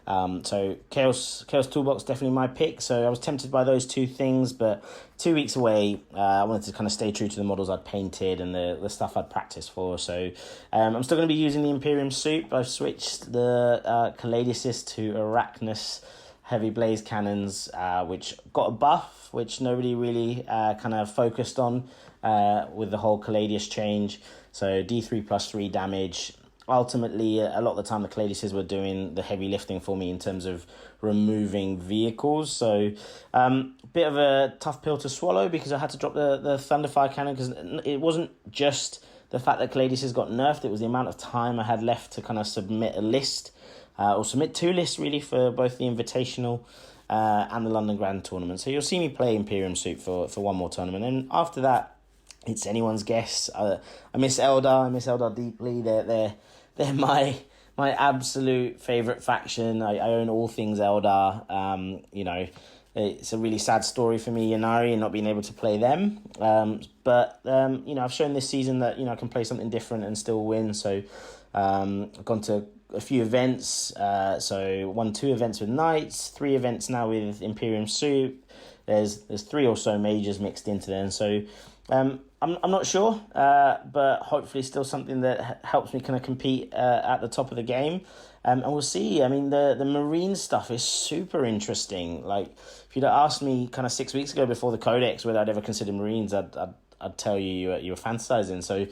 So Chaos Toolbox, definitely my pick. So I was tempted by those 2 things, but 2 weeks away, I wanted to kind of stay true to the models I'd painted and the stuff I'd practiced for. So I'm still going to be using the Imperium Soup. I've switched the Caladius to Arachnus heavy blaze cannons, which got a buff, which nobody really kind of focused on with the whole Caladius change. So D3 plus 3 damage. Ultimately, a lot of the time the Caladiuses were doing the heavy lifting for me in terms of removing vehicles. So bit of a tough pill to swallow, because I had to drop the Thunderfire cannon, because it wasn't just the fact that Caladiuses got nerfed, it was the amount of time I had left to kind of submit a list, or submit 2 lists really for both the Invitational and the London Grand Tournament. So you'll see me play Imperium Soup for one more tournament, and after that, it's anyone's guess. I miss Eldar deeply. They're my absolute favourite faction. I own all things Eldar. It's a really sad story for me, Yanari, and not being able to play them. But I've shown this season that I can play something different and still win. So I've gone to a few events. So won 2 events with Knights, 3 events now with Imperium Soup. There's 3 or so majors mixed into them. So I'm not sure, but hopefully still something that helps me kind of compete at the top of the game. And we'll see. I mean, the marine stuff is super interesting. Like, if you'd asked me kind of 6 weeks ago before the Codex whether I'd ever consider marines, I'd tell you were fantasizing. So,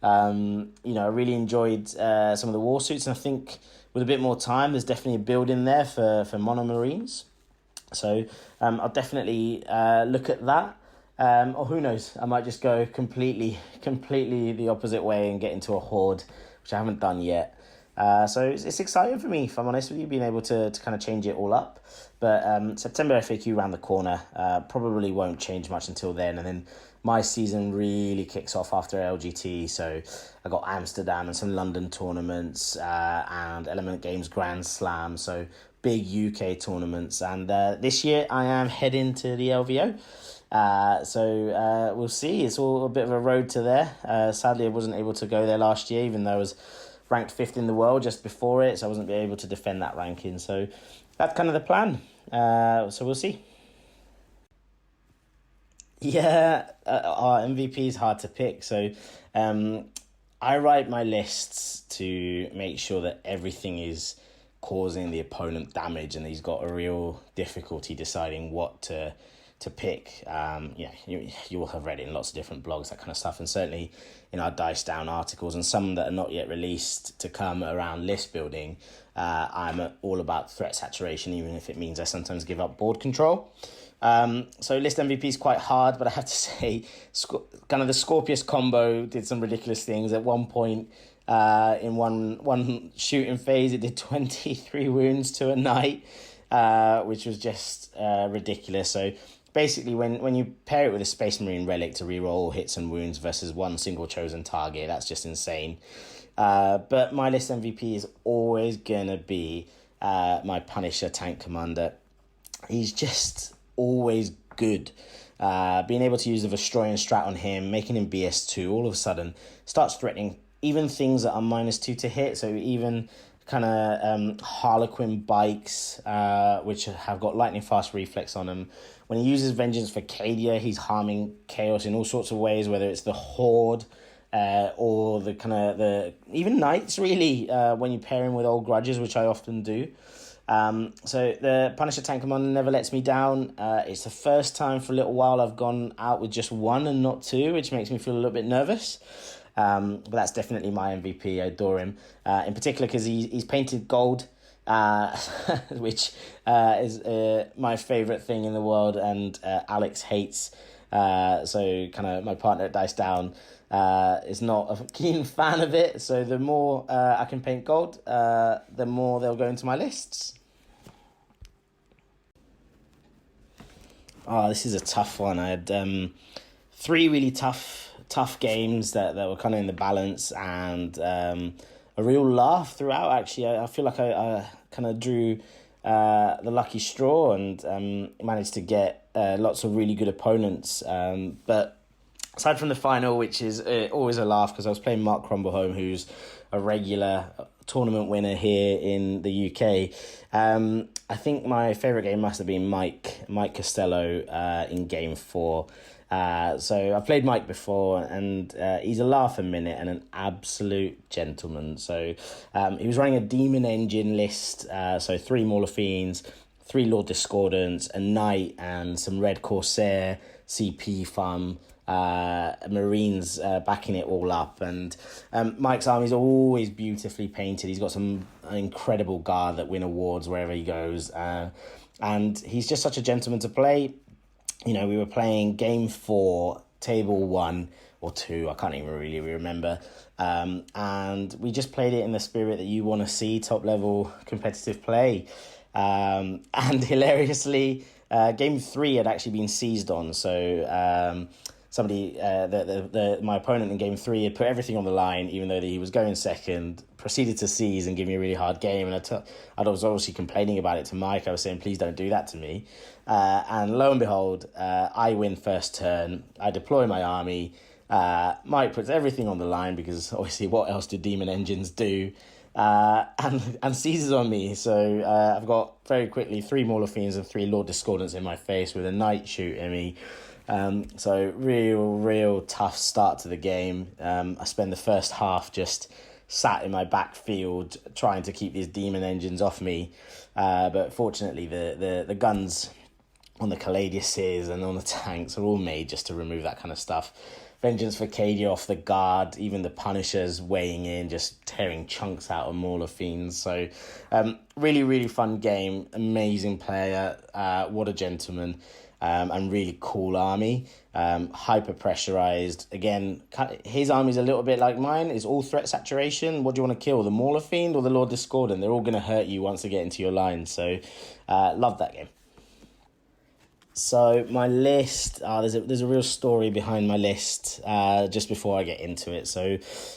I really enjoyed some of the war suits, and I think with a bit more time, there's definitely a build in there for mono marines. So I'll definitely look at that. Or who knows, I might just go completely the opposite way and get into a horde, which I haven't done yet. So it's exciting for me, if I'm honest with you, being able to kind of change it all up. But September FAQ around the corner, probably won't change much until then. And then my season really kicks off after LGT. So I got Amsterdam and some London tournaments and Element Games Grand Slam. So big UK tournaments. And this year I am heading to the LVO. So we'll see. It's all a bit of a road to there. Sadly, I wasn't able to go there last year, even though I was ranked 5th in the world just before it, so I wasn't able to defend that ranking. So that's kind of the plan. So we'll see. Yeah, our MVP is hard to pick. So I write my lists to make sure that everything is causing the opponent damage, and he's got a real difficulty deciding what to pick. You will have read it in lots of different blogs, that kind of stuff, and certainly in our Dice Down articles and some that are not yet released to come around list building. I'm all about threat saturation, even if it means I sometimes give up board control. So list MVP is quite hard, but I have to say, kind of the Scorpius combo did some ridiculous things. At one point, in one shooting phase, it did 23 wounds to a knight, which was just ridiculous. So basically, when you pair it with a Space Marine relic to reroll all hits and wounds versus one single chosen target, that's just insane. But my list MVP is always gonna be my Punisher tank commander. He's just always good. Being able to use the Vestroyan strat on him, making him BS2, all of a sudden starts threatening even things that are -2 to hit. So even kind of Harlequin bikes, which have got lightning fast reflex on them. When he uses Vengeance for Cadia, he's harming Chaos in all sorts of ways, whether it's the Horde or the kind of the even Knights, really, when you pair him with Old Grudges, which I often do. So the Punisher tank commander never lets me down. It's the first time for a little while I've gone out with just one and not two, which makes me feel a little bit nervous. But that's definitely my MVP. I adore him, in particular because he's painted gold, which is my favourite thing in the world, and Alex hates. So kind of my partner at Dice Down is not a keen fan of it. So the more I can paint gold, the more they'll go into my lists. Oh, this is a tough one. I had 3 really tough games that were kind of in the balance, and a real laugh throughout. Actually, I feel like I kind of drew the lucky straw and managed to get lots of really good opponents. But aside from the final, which is always a laugh because I was playing Mark Crumbleholm, who's a regular tournament winner here in the UK. I think my favourite game must have been Mike Costello in game 4. So I've played Mike before, and he's a laugh a minute and an absolute gentleman. So he was running a Demon Engine list, so 3 Mauler Fiends, 3 Lord Discordants, a Knight, and some Red Corsair, CP Farm, Marines backing it all up. And Mike's army's always beautifully painted. He's got some incredible guard that win awards wherever he goes. And he's just such a gentleman to play. You know, we were playing game 4, table 1 or 2, I can't even really remember. And we just played it in the spirit that you want to see top level competitive play. And hilariously, game 3 had actually been seized on. So somebody, my opponent in game 3 had put everything on the line, even though he was going second, proceeded to seize and give me a really hard game. And I was obviously complaining about it to Mike. I was saying, please don't do that to me. And lo and behold, I win first turn. I deploy my army. Mike puts everything on the line because obviously what else do demon engines do? And seizes on me. So I've got very quickly 3 Mauler Fiends and 3 Lord Discordants in my face with a Knight shooting me. So real tough start to the game. I spend the first half just sat in my backfield trying to keep these demon engines off me. But fortunately the guns on the Caladiuses and on the tanks are all made just to remove that kind of stuff. Vengeance for Cadia off the guard, even the Punishers weighing in, just tearing chunks out of Mauler Fiends. So really fun game, amazing player, what a gentleman. And really cool army, hyper pressurized. Again, his army's a little bit like mine. It's all threat saturation. What do you want to kill, the Mauler Fiend or the Lord Discordant? They're all going to hurt you once they get into your line. So love that game. So my list, there's a real story behind my list just before I get into it. So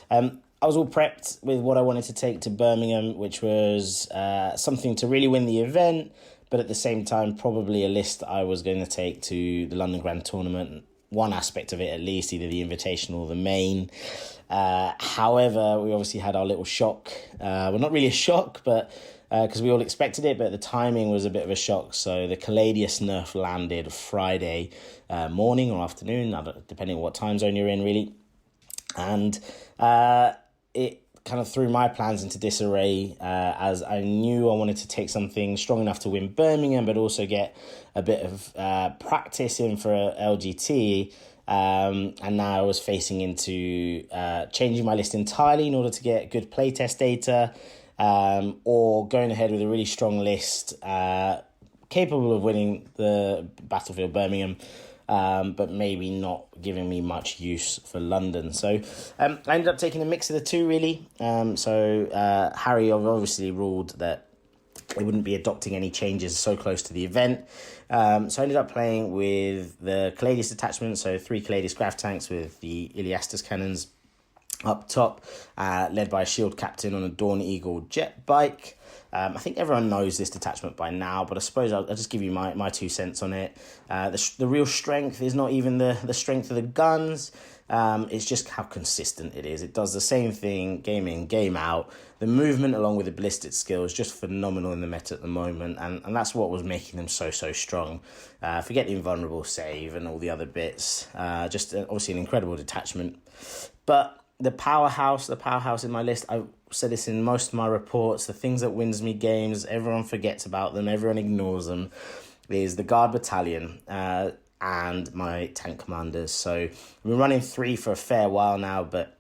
I was all prepped with what I wanted to take to Birmingham, which was something to really win the event, but at the same time, probably a list I was going to take to the London Grand Tournament, one aspect of it at least, either the Invitational or the main. However, we obviously had our little shock. Well, not really a shock, but because we all expected it, but the timing was a bit of a shock. So the Caladius nerf landed Friday morning or afternoon, depending on what time zone you're in, really. And it kind of threw my plans into disarray, as I knew I wanted to take something strong enough to win Birmingham, but also get a bit of practice in for LGT. And now I was facing into changing my list entirely in order to get good playtest data, or going ahead with a really strong list capable of winning the Battlefield Birmingham, but maybe not giving me much use for London. So I ended up taking a mix of the two, really. Harry obviously ruled that they wouldn't be adopting any changes so close to the event. So I ended up playing with the Caladius Detachment, so 3 Caladius Grav tanks with the Iliastus cannons up top, led by a shield captain on a Dawn Eagle jet bike. I think everyone knows this detachment by now, but I suppose I'll just give you my 2 cents on it. The real strength is not even the strength of the guns. It's just how consistent it is. It does the same thing game in, game out. The movement along with the ballistic skill is just phenomenal in the meta at the moment, and that's what was making them so strong. Forget the invulnerable save and all the other bits. Just obviously an incredible detachment. But the powerhouse in my list, I said this in most of my reports, the things that wins me games, everyone forgets about them, everyone ignores them, is the Guard Battalion and my tank commanders. So we've been running 3 for a fair while now, but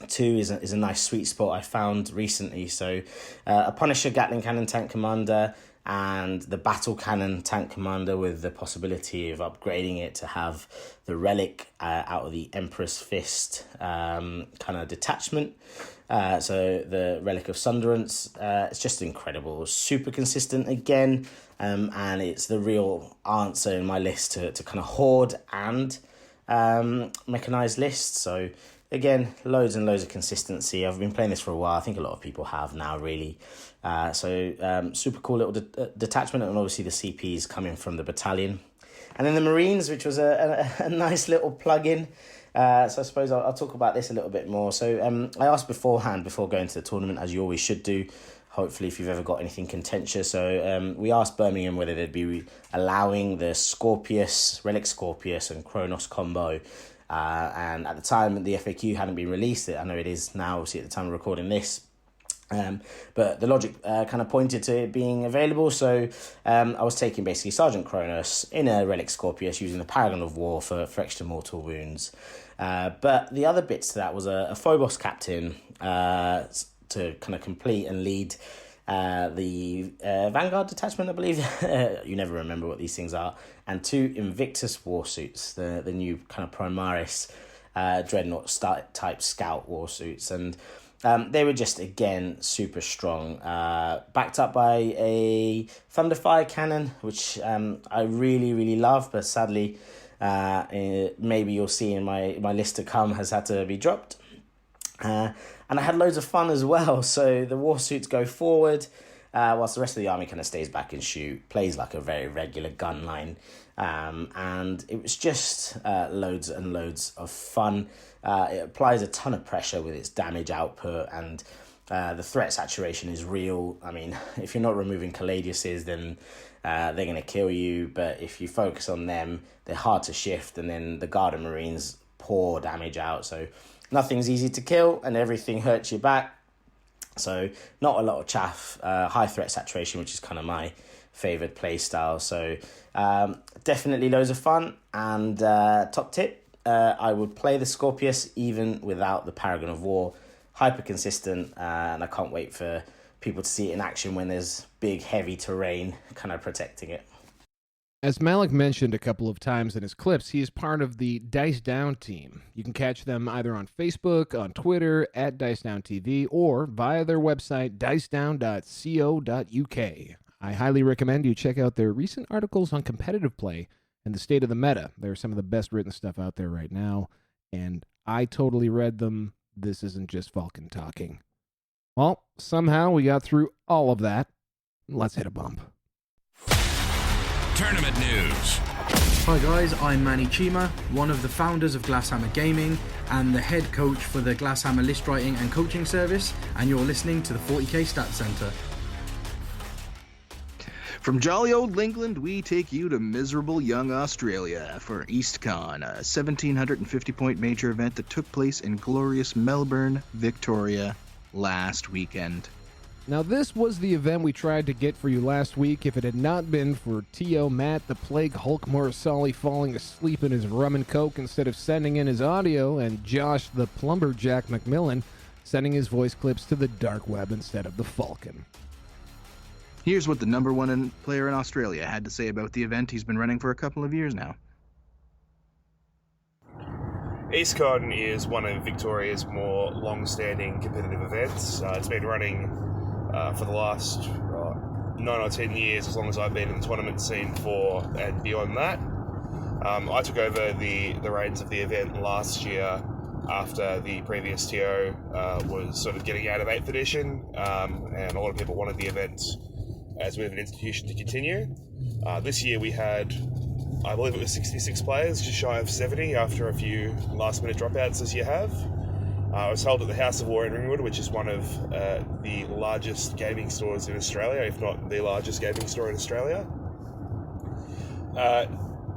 2 is a nice sweet spot I found recently. So a Punisher Gatling Cannon tank commander and the Battle Cannon tank commander, with the possibility of upgrading it to have the relic out of the Emperor's Fist kind of detachment. So the Relic of Sunderance, it's just incredible, super consistent again, and it's the real answer in my list to kind of horde and mechanized lists. So again, loads and loads of consistency. I've been playing this for a while. I think a lot of people have now, really. Super cool little detachment, and obviously the CPs coming from the battalion. And then the Marines, which was a nice little plug-in. So I suppose I'll talk about this a little bit more. So I asked beforehand, before going to the tournament, as you always should do, hopefully if you've ever got anything contentious. So we asked Birmingham whether they'd be allowing the Relic Scorpius and Kronos combo. And at the time, the FAQ hadn't been released. I know it is now, obviously, at the time of recording this. But the logic kind of pointed to it being available. So I was taking basically Sergeant Kronos in a Relic Scorpius using the Paragon of War for extra mortal wounds. But the other bits to that was a Phobos captain to kind of complete and lead the Vanguard detachment, I believe. You never remember what these things are. And 2 Invictus warsuits, the new kind of Primaris Dreadnought type scout warsuits. And they were just, again, super strong. Backed up by a Thunderfire cannon, which I really love, but sadly, maybe you'll see in my list to come, has had to be dropped. And I had loads of fun as well. So the warsuits go forward, whilst the rest of the army kind of stays back and shoot, plays like a very regular gun line. And it was just loads and loads of fun. It applies a ton of pressure with its damage output, and the threat saturation is real. I mean, if you're not removing Caladiuses, then they're going to kill you. But if you focus on them, they're hard to shift, and then the Guard and Marines pour damage out. So nothing's easy to kill, and everything hurts you back. So not a lot of chaff, high threat saturation, which is kind of my favoured play style. So definitely loads of fun. And top tip, I would play the Scorpius even without the Paragon of War. Hyper consistent, and I can't wait for people to see it in action when there's big, heavy terrain kind of protecting it. As Malik mentioned a couple of times in his clips, he is part of the Dice Down team. You can catch them either on Facebook, on Twitter, at Dice Down TV, or via their website, dicedown.co.uk. I highly recommend you check out their recent articles on competitive play and the state of the meta. They're some of the best written stuff out there right now, and I totally read them. This isn't just Falcon talking. Well, somehow we got through all of that. Let's hit a bump. Tournament news. Hi guys, I'm Manny Chima, one of the founders of Glasshammer Gaming and the head coach for the Glasshammer list writing and coaching service, and you're listening to the 40k Stats Center. From jolly old England, we take you to miserable young Australia for Eastcon, a 1,750-point major event that took place in glorious Melbourne, Victoria, last weekend. Now, this was the event we tried to get for you last week if it had not been for T.O. Matt, the Plague Hulk Morrisali, falling asleep in his rum and coke instead of sending in his audio, and Josh, the Plumberjack Mcmillan, sending his voice clips to the dark web instead of the Falcon. Here's what the number one player in Australia had to say about the event he's been running for a couple of years now. Eastcon is one of Victoria's more long-standing competitive events. It's been running for the last 9 or 10 years, as long as I've been in the tournament scene for, and beyond that. I took over the reins of the event last year after the previous TO was sort of getting out of 8th edition, and a lot of people wanted the event as we have an institution to continue. This year we had, I believe it was 66 players, just shy of 70 after a few last-minute dropouts as you have. It was held at the House of War in Ringwood, which is one of the largest gaming stores in Australia, if not the largest gaming store in Australia.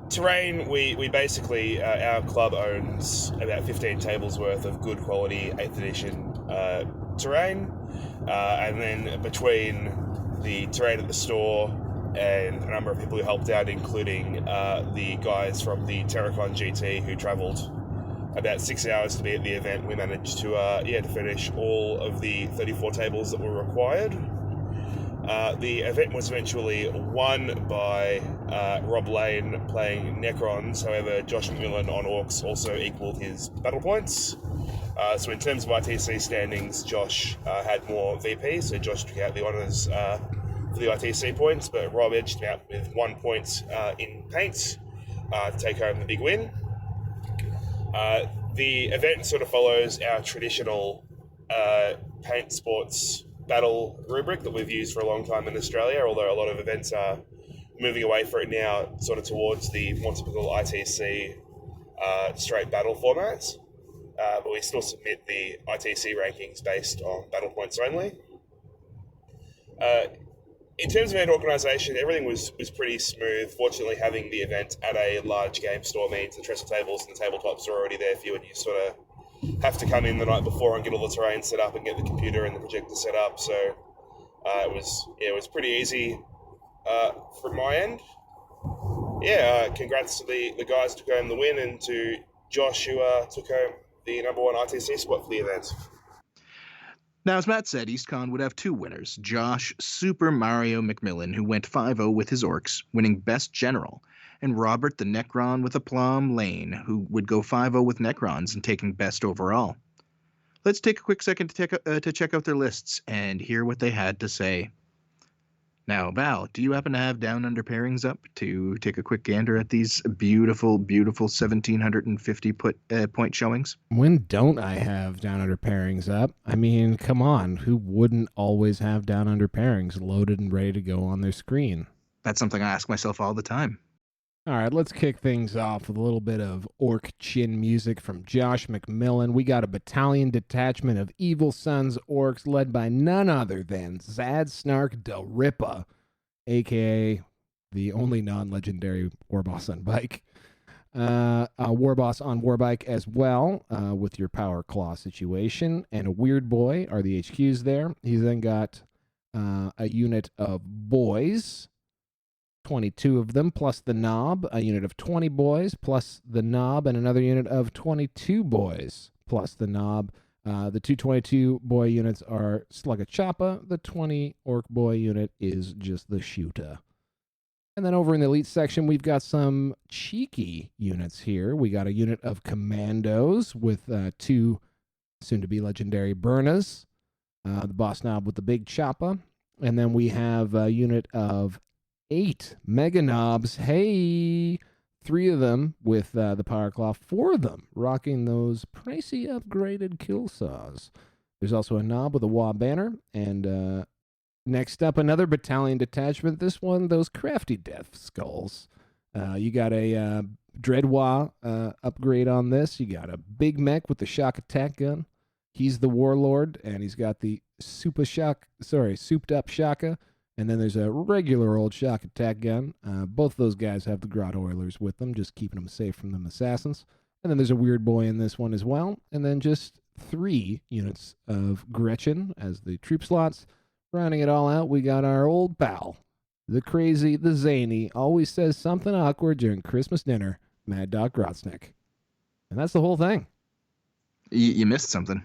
Terrain, we basically, our club owns about 15 tables worth of good quality 8th edition terrain, and then between the terrain at the store and a number of people who helped out, including the guys from the Terracon GT who travelled about 6 hours to be at the event, we managed to finish all of the 34 tables that were required. The event was eventually won by Rob Lane playing Necrons. However, Josh Mcmillan on Orcs also equalled his battle points. So in terms of ITC standings, Josh had more VP, so Josh took out the honours for the ITC points, but Rob edged him out with 1 point in paint to take home the big win. The event sort of follows our traditional paint sports battle rubric that we've used for a long time in Australia, although a lot of events are moving away from it now, sort of towards the more typical ITC straight battle formats. But we still submit the ITC rankings based on battle points only. In terms of event organisation, everything was pretty smooth. Fortunately, having the event at a large game store means the trestle tables and the tabletops are already there for you, and you sort of have to come in the night before and get all the terrain set up and get the computer and the projector set up. So it was pretty easy from my end. Congrats to the guys who took home the win, and to Josh who took home the number one ITC spot for the event. Now, as Matt said, Eastcon would have two winners. Josh Super Mario Mcmillan, who went 5-0 with his Orcs, winning Best General, and Robert the Necron with Aplomb Lane, who would go 5-0 with Necrons and taking Best Overall. Let's take a quick second to check out their lists and hear what they had to say. Now, Val, do you happen to have Down Under pairings up to take a quick gander at these beautiful, beautiful 1,750 point showings? When don't I have Down Under pairings up? I mean, come on. Who wouldn't always have Down Under pairings loaded and ready to go on their screen? That's something I ask myself all the time. All right, let's kick things off with a little bit of Orc Chin music from Josh Mcmillan. We got a battalion detachment of Evil Sons Orcs led by none other than Zad Snark Del Ripa, a.k.a. the only non-legendary Warboss on bike. Warboss on Warbike as well, with your Power Claw situation. And a Weird Boy are the HQs there. He's then got a unit of boys, 22 of them, plus the Knob, a unit of 20 boys, plus the Knob, and another unit of 22 boys, plus the Knob. The 222 boy units are Slugga Choppa. The 20 Orc boy unit is just the Shooter. And then over in the Elite section, we've got some cheeky units here. We got a unit of Commandos with two soon-to-be legendary Burnas, the Boss Knob with the Big Choppa. And then we have a unit of 8 Mega Knobs. Hey! 3 of them with the Power Claw, 4 of them rocking those pricey upgraded kill saws. There's also a Knob with a Wah Banner, and next up, another battalion detachment. This one, those crafty death skulls. You got a Dreadwah upgrade on this. You got a Big Mech with the shock attack gun. He's the Warlord, and he's got the souped up Shaka. And then there's a regular old shock attack gun. Both those guys have the Grot Oilers with them, just keeping them safe from them assassins. And then there's a weird boy in this one as well. And then just 3 units of Gretchen as the troop slots. Rounding it all out, we got our old pal, the crazy, the zany, always says something awkward during Christmas dinner, Mad Dog Grotznick. And that's the whole thing. You missed something.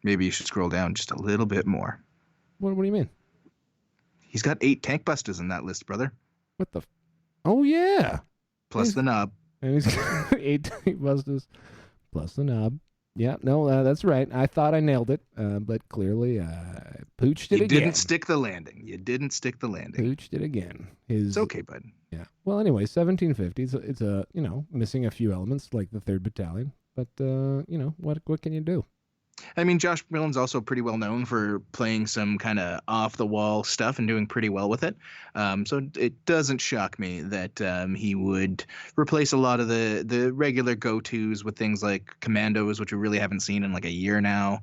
Maybe you should scroll down just a little bit more. What do you mean? He's got 8 tank busters in that list, brother. What the? Oh, yeah. Plus the knob. And he's got 8 tank busters plus the knob. Yeah, no, that's right. I thought I nailed it, but clearly pooched it again. You didn't stick the landing. Pooched it again. It's okay, bud. Yeah. Well, anyway, 1750. It's a missing a few elements like the 3rd Battalion, but what can you do? I mean, Josh Mcmillan's also pretty well known for playing some kind of off-the-wall stuff and doing pretty well with it. So it doesn't shock me that he would replace a lot of the regular go-tos with things like commandos, which we really haven't seen in like a year now.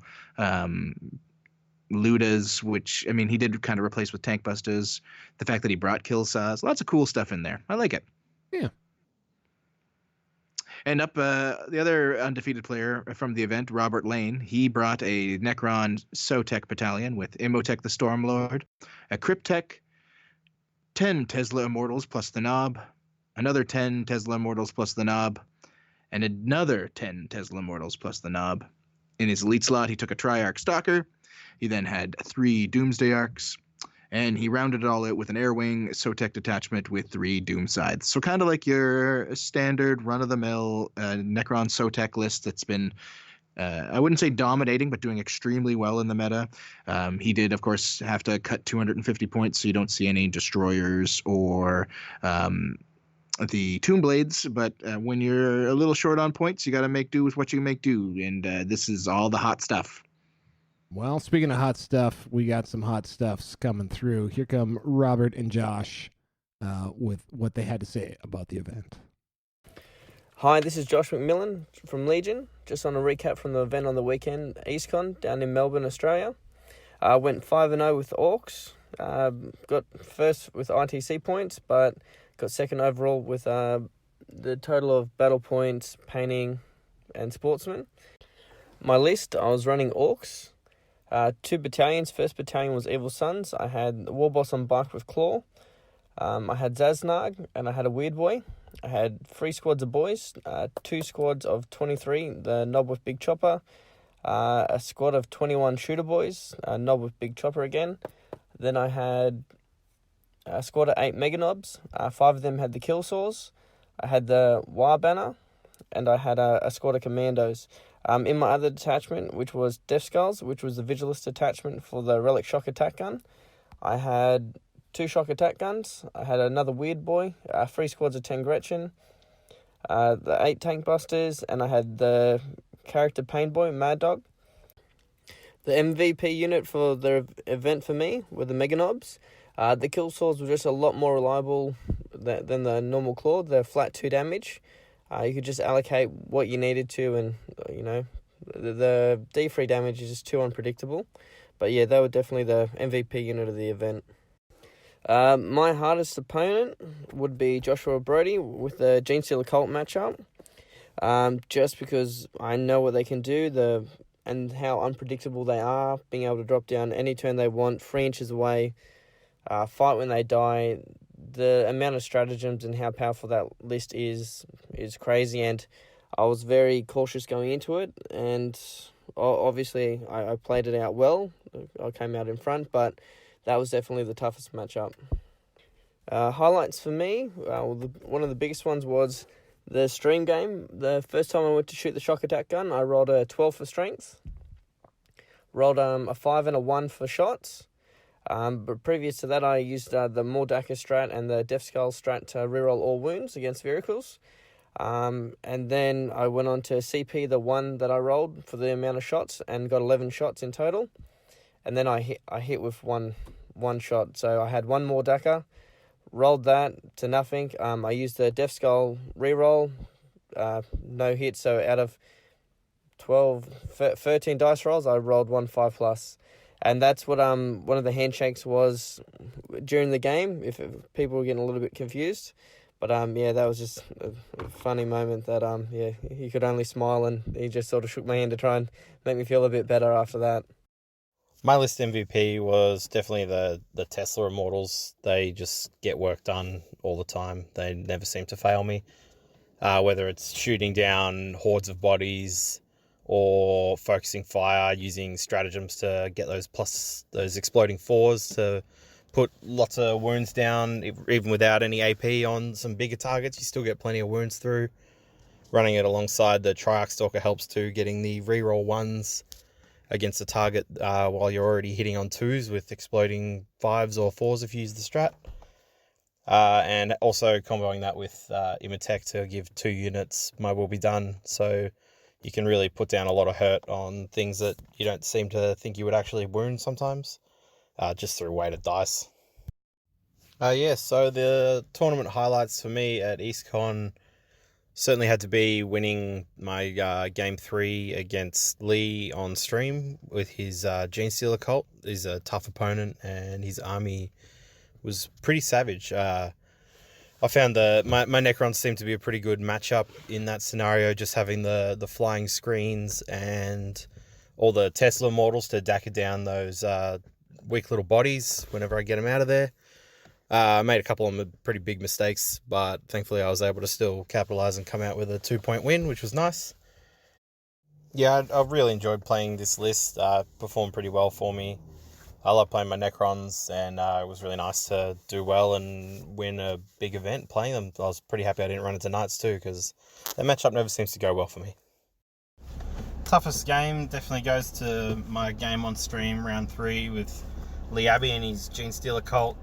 Ludas, which, I mean, he did kind of replace with tank busters. The fact that he brought kill saws. Lots of cool stuff in there. I like it. Yeah. And up the other undefeated player from the event, Robert Lane, he brought a Necron Sotek battalion with Imhotep the Stormlord, a Cryptek, 10 Tesla Immortals plus the knob, another 10 Tesla Immortals plus the knob, and another 10 Tesla Immortals plus the knob. In his elite slot, he took a Triarch Stalker. He then had 3 Doomsday Arcs. And he rounded it all out with an Air Wing Sotek detachment with 3 Doom Sides. So kind of like your standard run-of-the-mill Necron Sotek list that's been, I wouldn't say dominating, but doing extremely well in the meta. He did, of course, have to cut 250 points, so you don't see any Destroyers or the Tomb Blades. But when you're a little short on points, you got to make do with what you make do. And this is all the hot stuff. Well, speaking of hot stuff, we got some hot stuffs coming through. Here come Robert and Josh with what they had to say about the event. Hi, this is Josh Mcmillan from Legion. Just on a recap from the event on the weekend, Eastcon, down in Melbourne, Australia. I went 5-0 with Orcs. Got first with ITC points, but got second overall with the total of battle points, painting, and sportsmen. My list, I was running Orcs. 2 battalions. First battalion was Evil Sons. I had the War Boss on bike with Claw. I had Zaznag, and I had a Weird Boy. I had 3 squads of boys, 2 squads of 23, the Nob with Big Chopper, a squad of 21 shooter boys, Nob with Big Chopper again. Then I had a squad of 8 Mega Nobs. 5 of them had the Kill Saws. I had the War Banner, and I had a squad of Commandos. In my other detachment, which was Death Skulls, which was the Vigilist detachment for the Relic Shock Attack Gun, I had 2 Shock Attack Guns. I had another Weird Boy, 3 squads of 10 Gretchen, the 8 Tank Busters, and I had the character Pain Boy, Mad Dog. The MVP unit for the event for me were the Mega Nobs. The Kill Saws were just a lot more reliable than the normal Claw. They're flat 2 damage. You could just allocate what you needed to, and the D3 damage is just too unpredictable. But yeah, they were definitely the MVP unit of the event. My hardest opponent would be Joshua Brody with the Gene Stealer Cult matchup. Just because I know what they can do, and how unpredictable they are, being able to drop down any turn they want, 3 inches away, fight when they die. The amount of stratagems and how powerful that list is crazy, and I was very cautious going into it, and obviously I played it out well. I came out in front, but that was definitely the toughest matchup. Highlights for me, one of the biggest ones was the stream game. The first time I went to shoot the shock attack gun, I rolled a 12 for strength, rolled a 5 and a 1 for shots. But previous to that, I used the Mordaka strat and the Death Skull strat to reroll all wounds against vehicles. And then I went on to CP the 1 that I rolled for the amount of shots and got 11 shots in total. And then I hit with one shot. So I had 1 Mordaka, rolled that to nothing. I used the Death Skull reroll, no hit. So out of 13 dice rolls, I rolled 1 5+. And that's what one of the handshakes was during the game, if people were getting a little bit confused. But yeah, that was just a funny moment that yeah, he could only smile, and he just sort of shook my hand to try and make me feel a bit better after that. My list MVP was definitely the Tesla Immortals. They just get work done all the time. They never seem to fail me. Whether it's shooting down hordes of bodies or focusing fire, using stratagems to get those exploding fours to put lots of wounds down, even without any AP on some bigger targets, you still get plenty of wounds through. Running it alongside the Triarch Stalker helps too, getting the reroll ones against the target while you're already hitting on 2s with exploding 5s or 4s if you use the strat. And also comboing that with Imatech to give 2 units My Will Be Done, so you can really put down a lot of hurt on things that you don't seem to think you would actually wound sometimes, just through weighted dice. So the tournament highlights for me at Eastcon certainly had to be winning my Game 3 against Lee on stream with his Gene Stealer cult. He's a tough opponent, and his army was pretty savage. I found my Necrons seemed to be a pretty good matchup in that scenario, just having the flying screens and all the Tesla Immortals to dacker down those weak little bodies whenever I get them out of there. I made a couple of pretty big mistakes, but thankfully I was able to still capitalize and come out with a 2-point win, which was nice. Yeah, I really enjoyed playing this list. Performed pretty well for me. I love playing my Necrons, and it was really nice to do well and win a big event playing them. I was pretty happy I didn't run into Knights too, because that matchup never seems to go well for me. Toughest game definitely goes to my game on stream, round 3, with Lee Abbey and his Gene Stealer cult.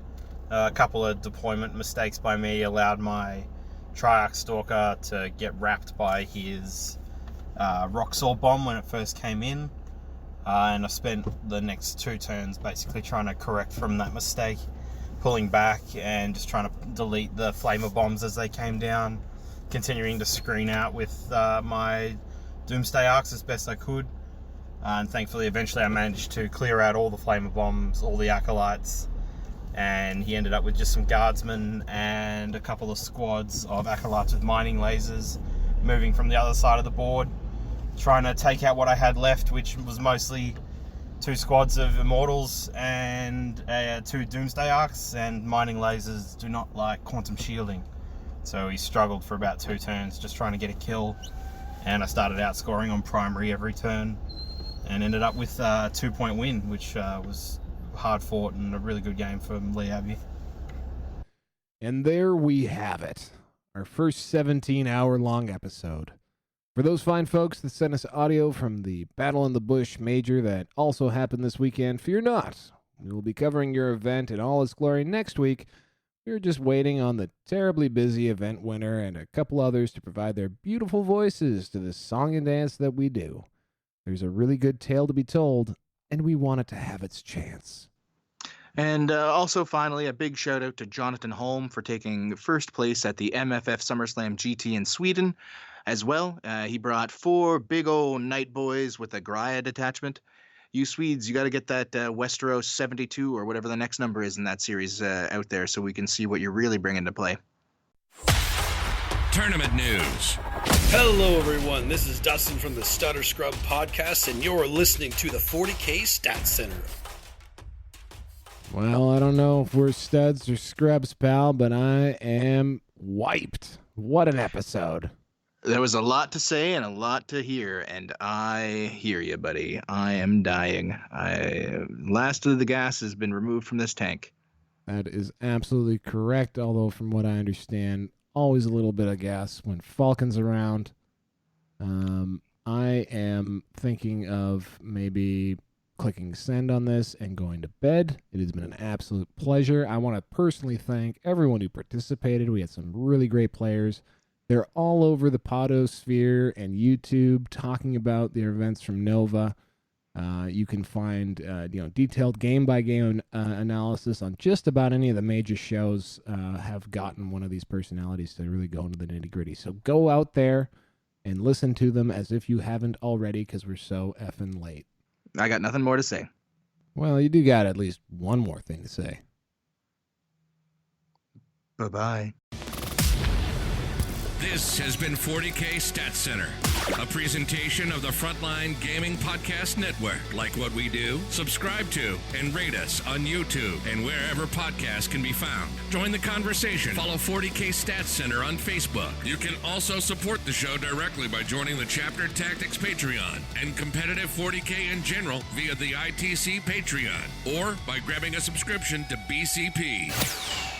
A couple of deployment mistakes by me allowed my Triarch Stalker to get wrapped by his Rock Saw Bomb when it first came in. And I spent the next 2 turns basically trying to correct from that mistake, pulling back and just trying to delete the Flamer Bombs as they came down, continuing to screen out with my Doomsday Arcs as best I could. And thankfully, eventually I managed to clear out all the Flamer Bombs, all the Acolytes, and he ended up with just some Guardsmen and a couple of squads of Acolytes with mining lasers moving from the other side of the board, trying to take out what I had left, which was mostly 2 squads of Immortals and 2 Doomsday Arcs, and mining lasers do not like quantum shielding. So he struggled for about 2 turns just trying to get a kill, and I started out scoring on primary every turn and ended up with a 2-point win, which was hard fought and a really good game for Lee Abbey. And there we have it, our first 17-hour-long episode. For those fine folks that sent us audio from the Battle in the Bush Major that also happened this weekend, fear not. We will be covering your event in all its glory next week. We're just waiting on the terribly busy event winner and a couple others to provide their beautiful voices to this song and dance that we do. There's a really good tale to be told, and we want it to have its chance. And also, finally, a big shout out to Jonathan Holm for taking first place at the MFF SummerSlam GT in Sweden as well. He brought 4 big old Night Boys with a Outrider Detachment. You Swedes, you got to get that Westeros 72 or whatever the next number is in that series out there so we can see what you're really bringing to play. Tournament news. Hello, everyone. This is Dustin from the Stutter Scrub Podcast, and you're listening to the 40K Stat Center. Well, I don't know if we're studs or scrubs, pal, but I am wiped. What an episode. There was a lot to say and a lot to hear, and I hear you, buddy. I am dying. Last of the gas has been removed from this tank. That is absolutely correct, although from what I understand, always a little bit of gas when Falcon's around. I am thinking of maybe clicking send on this and going to bed. It has been an absolute pleasure. I want to personally thank everyone who participated. We had some really great players. They're all over the Podosphere and YouTube talking about their events from Nova. You can find detailed game-by-game analysis on just about any of the major shows have gotten one of these personalities to really go into the nitty-gritty. So go out there and listen to them as if you haven't already, because we're so effing late. I got nothing more to say. Well, you do got at least one more thing to say. Bye-bye. This has been 40K Stat Center, a presentation of the Frontline Gaming Podcast Network. Like what we do? Subscribe to and rate us on YouTube and wherever podcasts can be found. Join the conversation. Follow 40K Stat Center on Facebook. You can also support the show directly by joining the Chapter Tactics Patreon and competitive 40K in general via the ITC Patreon or by grabbing a subscription to BCP.